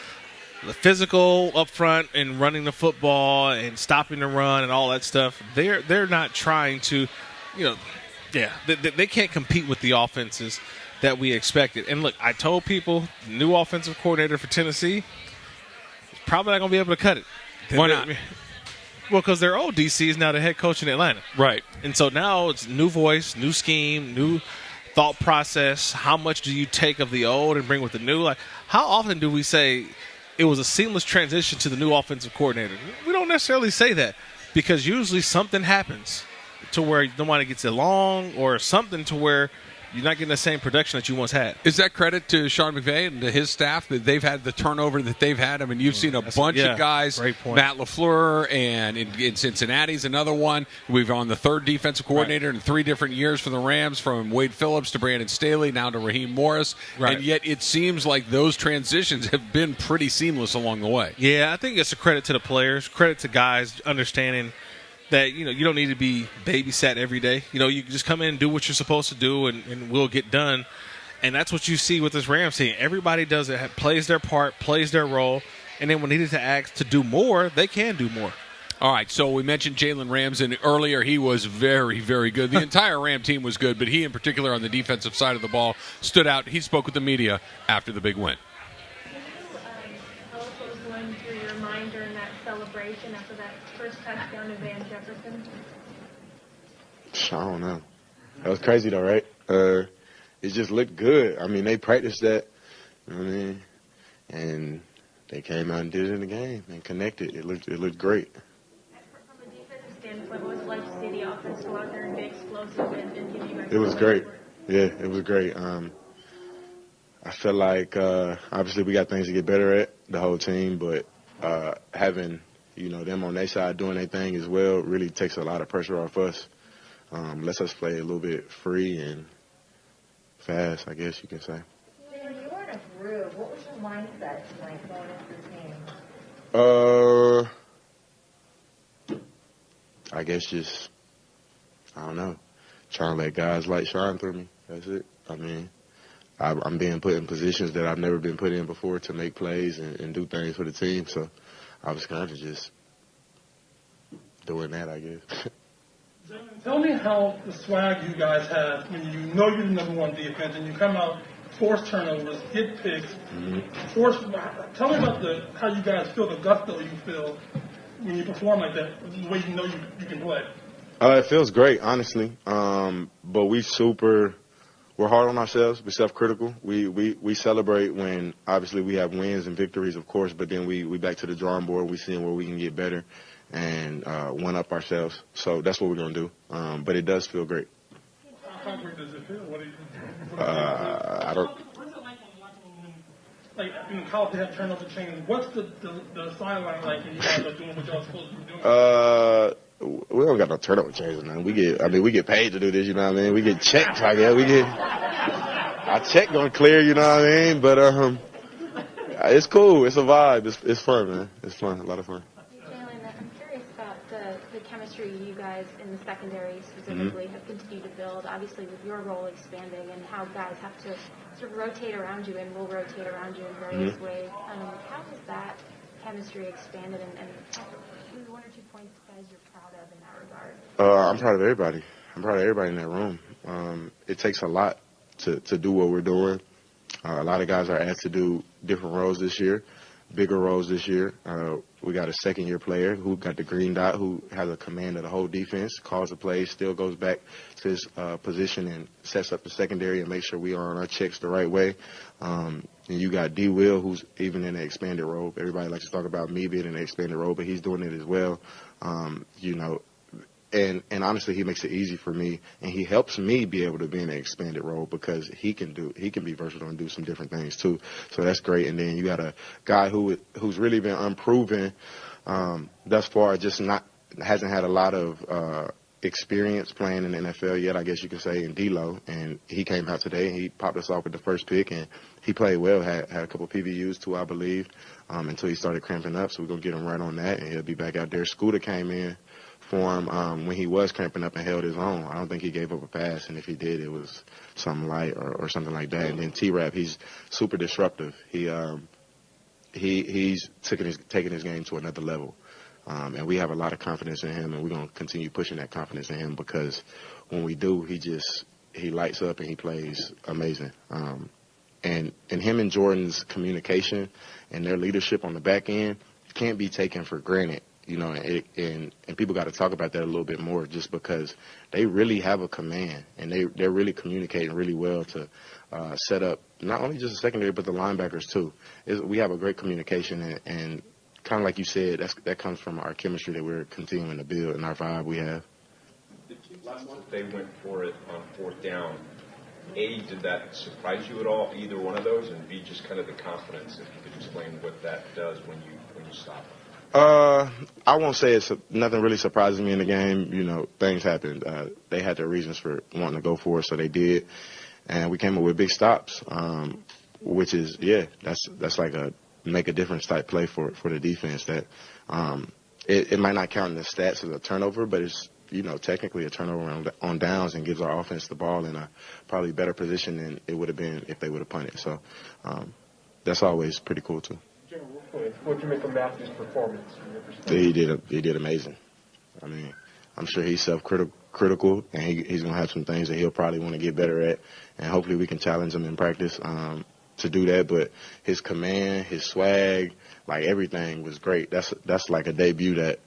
physical up front and running the football and stopping the run and all that stuff. They're not trying to, they can't compete with the offenses that we expected. And look, I told people, new offensive coordinator for Tennessee is probably not going to be able to cut it. Why not? Well, because their old DC is now the head coach in Atlanta. Right. And so now it's new voice, new scheme, new thought process. How much do you take of the old and bring with the new? Like, how often do we say it was a seamless transition to the new offensive coordinator? We don't necessarily say that, because usually something happens to where nobody gets along, or something to where you're not getting the same production that you once had. Is that credit to Sean McVay and to his staff that they've had the turnover that they've had? I mean, you've seen a bunch of guys. Great point. Matt LaFleur, and in Cincinnati's another one. We've on the third defensive coordinator in 3 different years for the Rams, from Wade Phillips to Brandon Staley, now to Raheem Morris. Right. And yet it seems like those transitions have been pretty seamless along the way. Yeah, I think it's a credit to the players, credit to guys understanding that, you don't need to be babysat every day. You just come in and do what you're supposed to do, and we'll get done. And that's what you see with this Rams team. Everybody does it, plays their part, plays their role, and then when needed to ask to do more, they can do more. All right, so we mentioned Jalen Ramsey earlier. He was very, very good. The entire Ram team was good, but he in particular on the defensive side of the ball stood out. He spoke with the media after the big win. Tell us what was going through your mind during that celebration after that first touchdown to Van Jefferson? I don't know. That was crazy, though, right? It just looked good. I mean, they practiced that, you know what I mean? And they came out and did it in the game and connected. It looked great. From a defensive standpoint, what was it like to see the offense go out there and be explosive and give you guys? It was great. Yeah, it was great. I feel like obviously we got things to get better at, the whole team, but having them on their side doing their thing as well really takes a lot of pressure off us. Lets us play a little bit free and fast, I guess you can say. When you were in a groove, what was your mindset tonight going into the game? I guess just, I don't know, trying to let God's light shine through me. That's it. I mean, I'm being put in positions that I've never been put in before to make plays and do things for the team. So I was kind of just doing that, I guess. Tell me how the swag you guys have when you know you're the number one defense and you come out, force turnovers, get picks, Tell me about how you guys feel, the gusto you feel when you perform like that, the way you know you can play. It feels great, honestly. But we're hard on ourselves. We're self-critical. We celebrate when obviously we have wins and victories, of course, but then we back to the drawing board. We seeing where we can get better and one up ourselves. So that's what we're gonna do. But it does feel great. How great does it feel? I don't. What's it like when in college they have turnover chains? What's the sideline like when you guys are doing what y'all supposed to be doing? We don't got no turnover chains, man. We get paid to do this, you know what I mean? We get checked, I guess. Our check gonna clear, you know what I mean? But it's cool. It's a vibe. It's fun, man. It's fun. A lot of fun. Jalen, I'm curious about the chemistry you guys in the secondary specifically have continued to build, obviously with your role expanding and how guys have to sort of rotate around you and will rotate around you in various ways. How has that chemistry expanded and one or two points guys you're proud of in that regard? I'm proud of everybody. I'm proud of everybody in that room. It takes a lot to do what we're doing. A lot of guys are asked to do different roles this year, bigger roles this year. We got a second-year player who got the green dot, who has a command of the whole defense, calls the plays, still goes back to his position and sets up the secondary and makes sure we are on our checks the right way. And you got D. Will, who's even in the expanded role. Everybody likes to talk about me being in the expanded role, but he's doing it as well. And honestly, he makes it easy for me, and he helps me be able to be in an expanded role because he can be versatile and do some different things too. So that's great. And then you got a guy who's really been unproven thus far, hasn't had a lot of experience playing in the NFL yet, I guess you could say, in D-Lo. And he came out today and he popped us off with the first pick, and he played well, had a couple PBUs too, I believe, until he started cramping up. So we're going to get him right on that, and he'll be back out there. Scooter came in for him when he was cramping up and held his own. I don't think he gave up a pass, and if he did, it was something light or something like that. And then T-Rap, he's super disruptive. He's taking his game to another level. And we have a lot of confidence in him, and we're going to continue pushing that confidence in him because when we do, he lights up and he plays amazing. And him and Jordan's communication and their leadership on the back end can't be taken for granted, you know, and people got to talk about that a little bit more just because they really have a command, and they're really communicating really well to set up not only just the secondary but the linebackers too. We have a great communication, and kind of like you said, that comes from our chemistry that we're continuing to build and our vibe we have. Last month they went for it on fourth down. A, did that surprise you at all, either one of those? And B, just kind of the confidence, if you could explain what that does when you stop. I won't say it's nothing really surprises me in the game. You know, things happened. They had their reasons for wanting to go for it, so they did. And we came up with big stops, which is, that's like a make a difference type play for the defense. That it might not count in the stats as a turnover, but it's, you know, technically a turnover on downs and gives our offense the ball in a probably better position than it would have been if they would have punted. So that's always pretty cool too. What do you make of Matthew's performance? He did amazing. I mean, I'm sure he's self-critical, and he's going to have some things that he'll probably want to get better at, and hopefully we can challenge him in practice to do that. But his command, his swag, like everything was great. That's like a debut that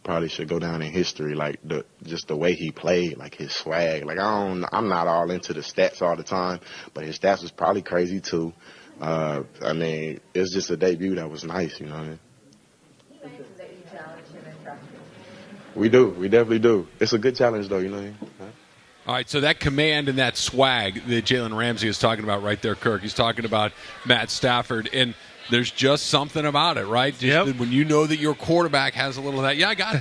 probably should go down in history. Like just the way he played, like his swag. Like I'm not all into the stats all the time, but his stats was probably crazy too. I mean, it's just a debut that was nice, you know what I mean? He mentions that you challenge him in practice. We do. We definitely do. It's a good challenge, though, you know what I mean? All right, so that command and that swag that Jalen Ramsey is talking about right there, Kirk, he's talking about Matt Stafford, and there's just something about it, right? Just when you know that your quarterback has a little of that. Yeah, I got this.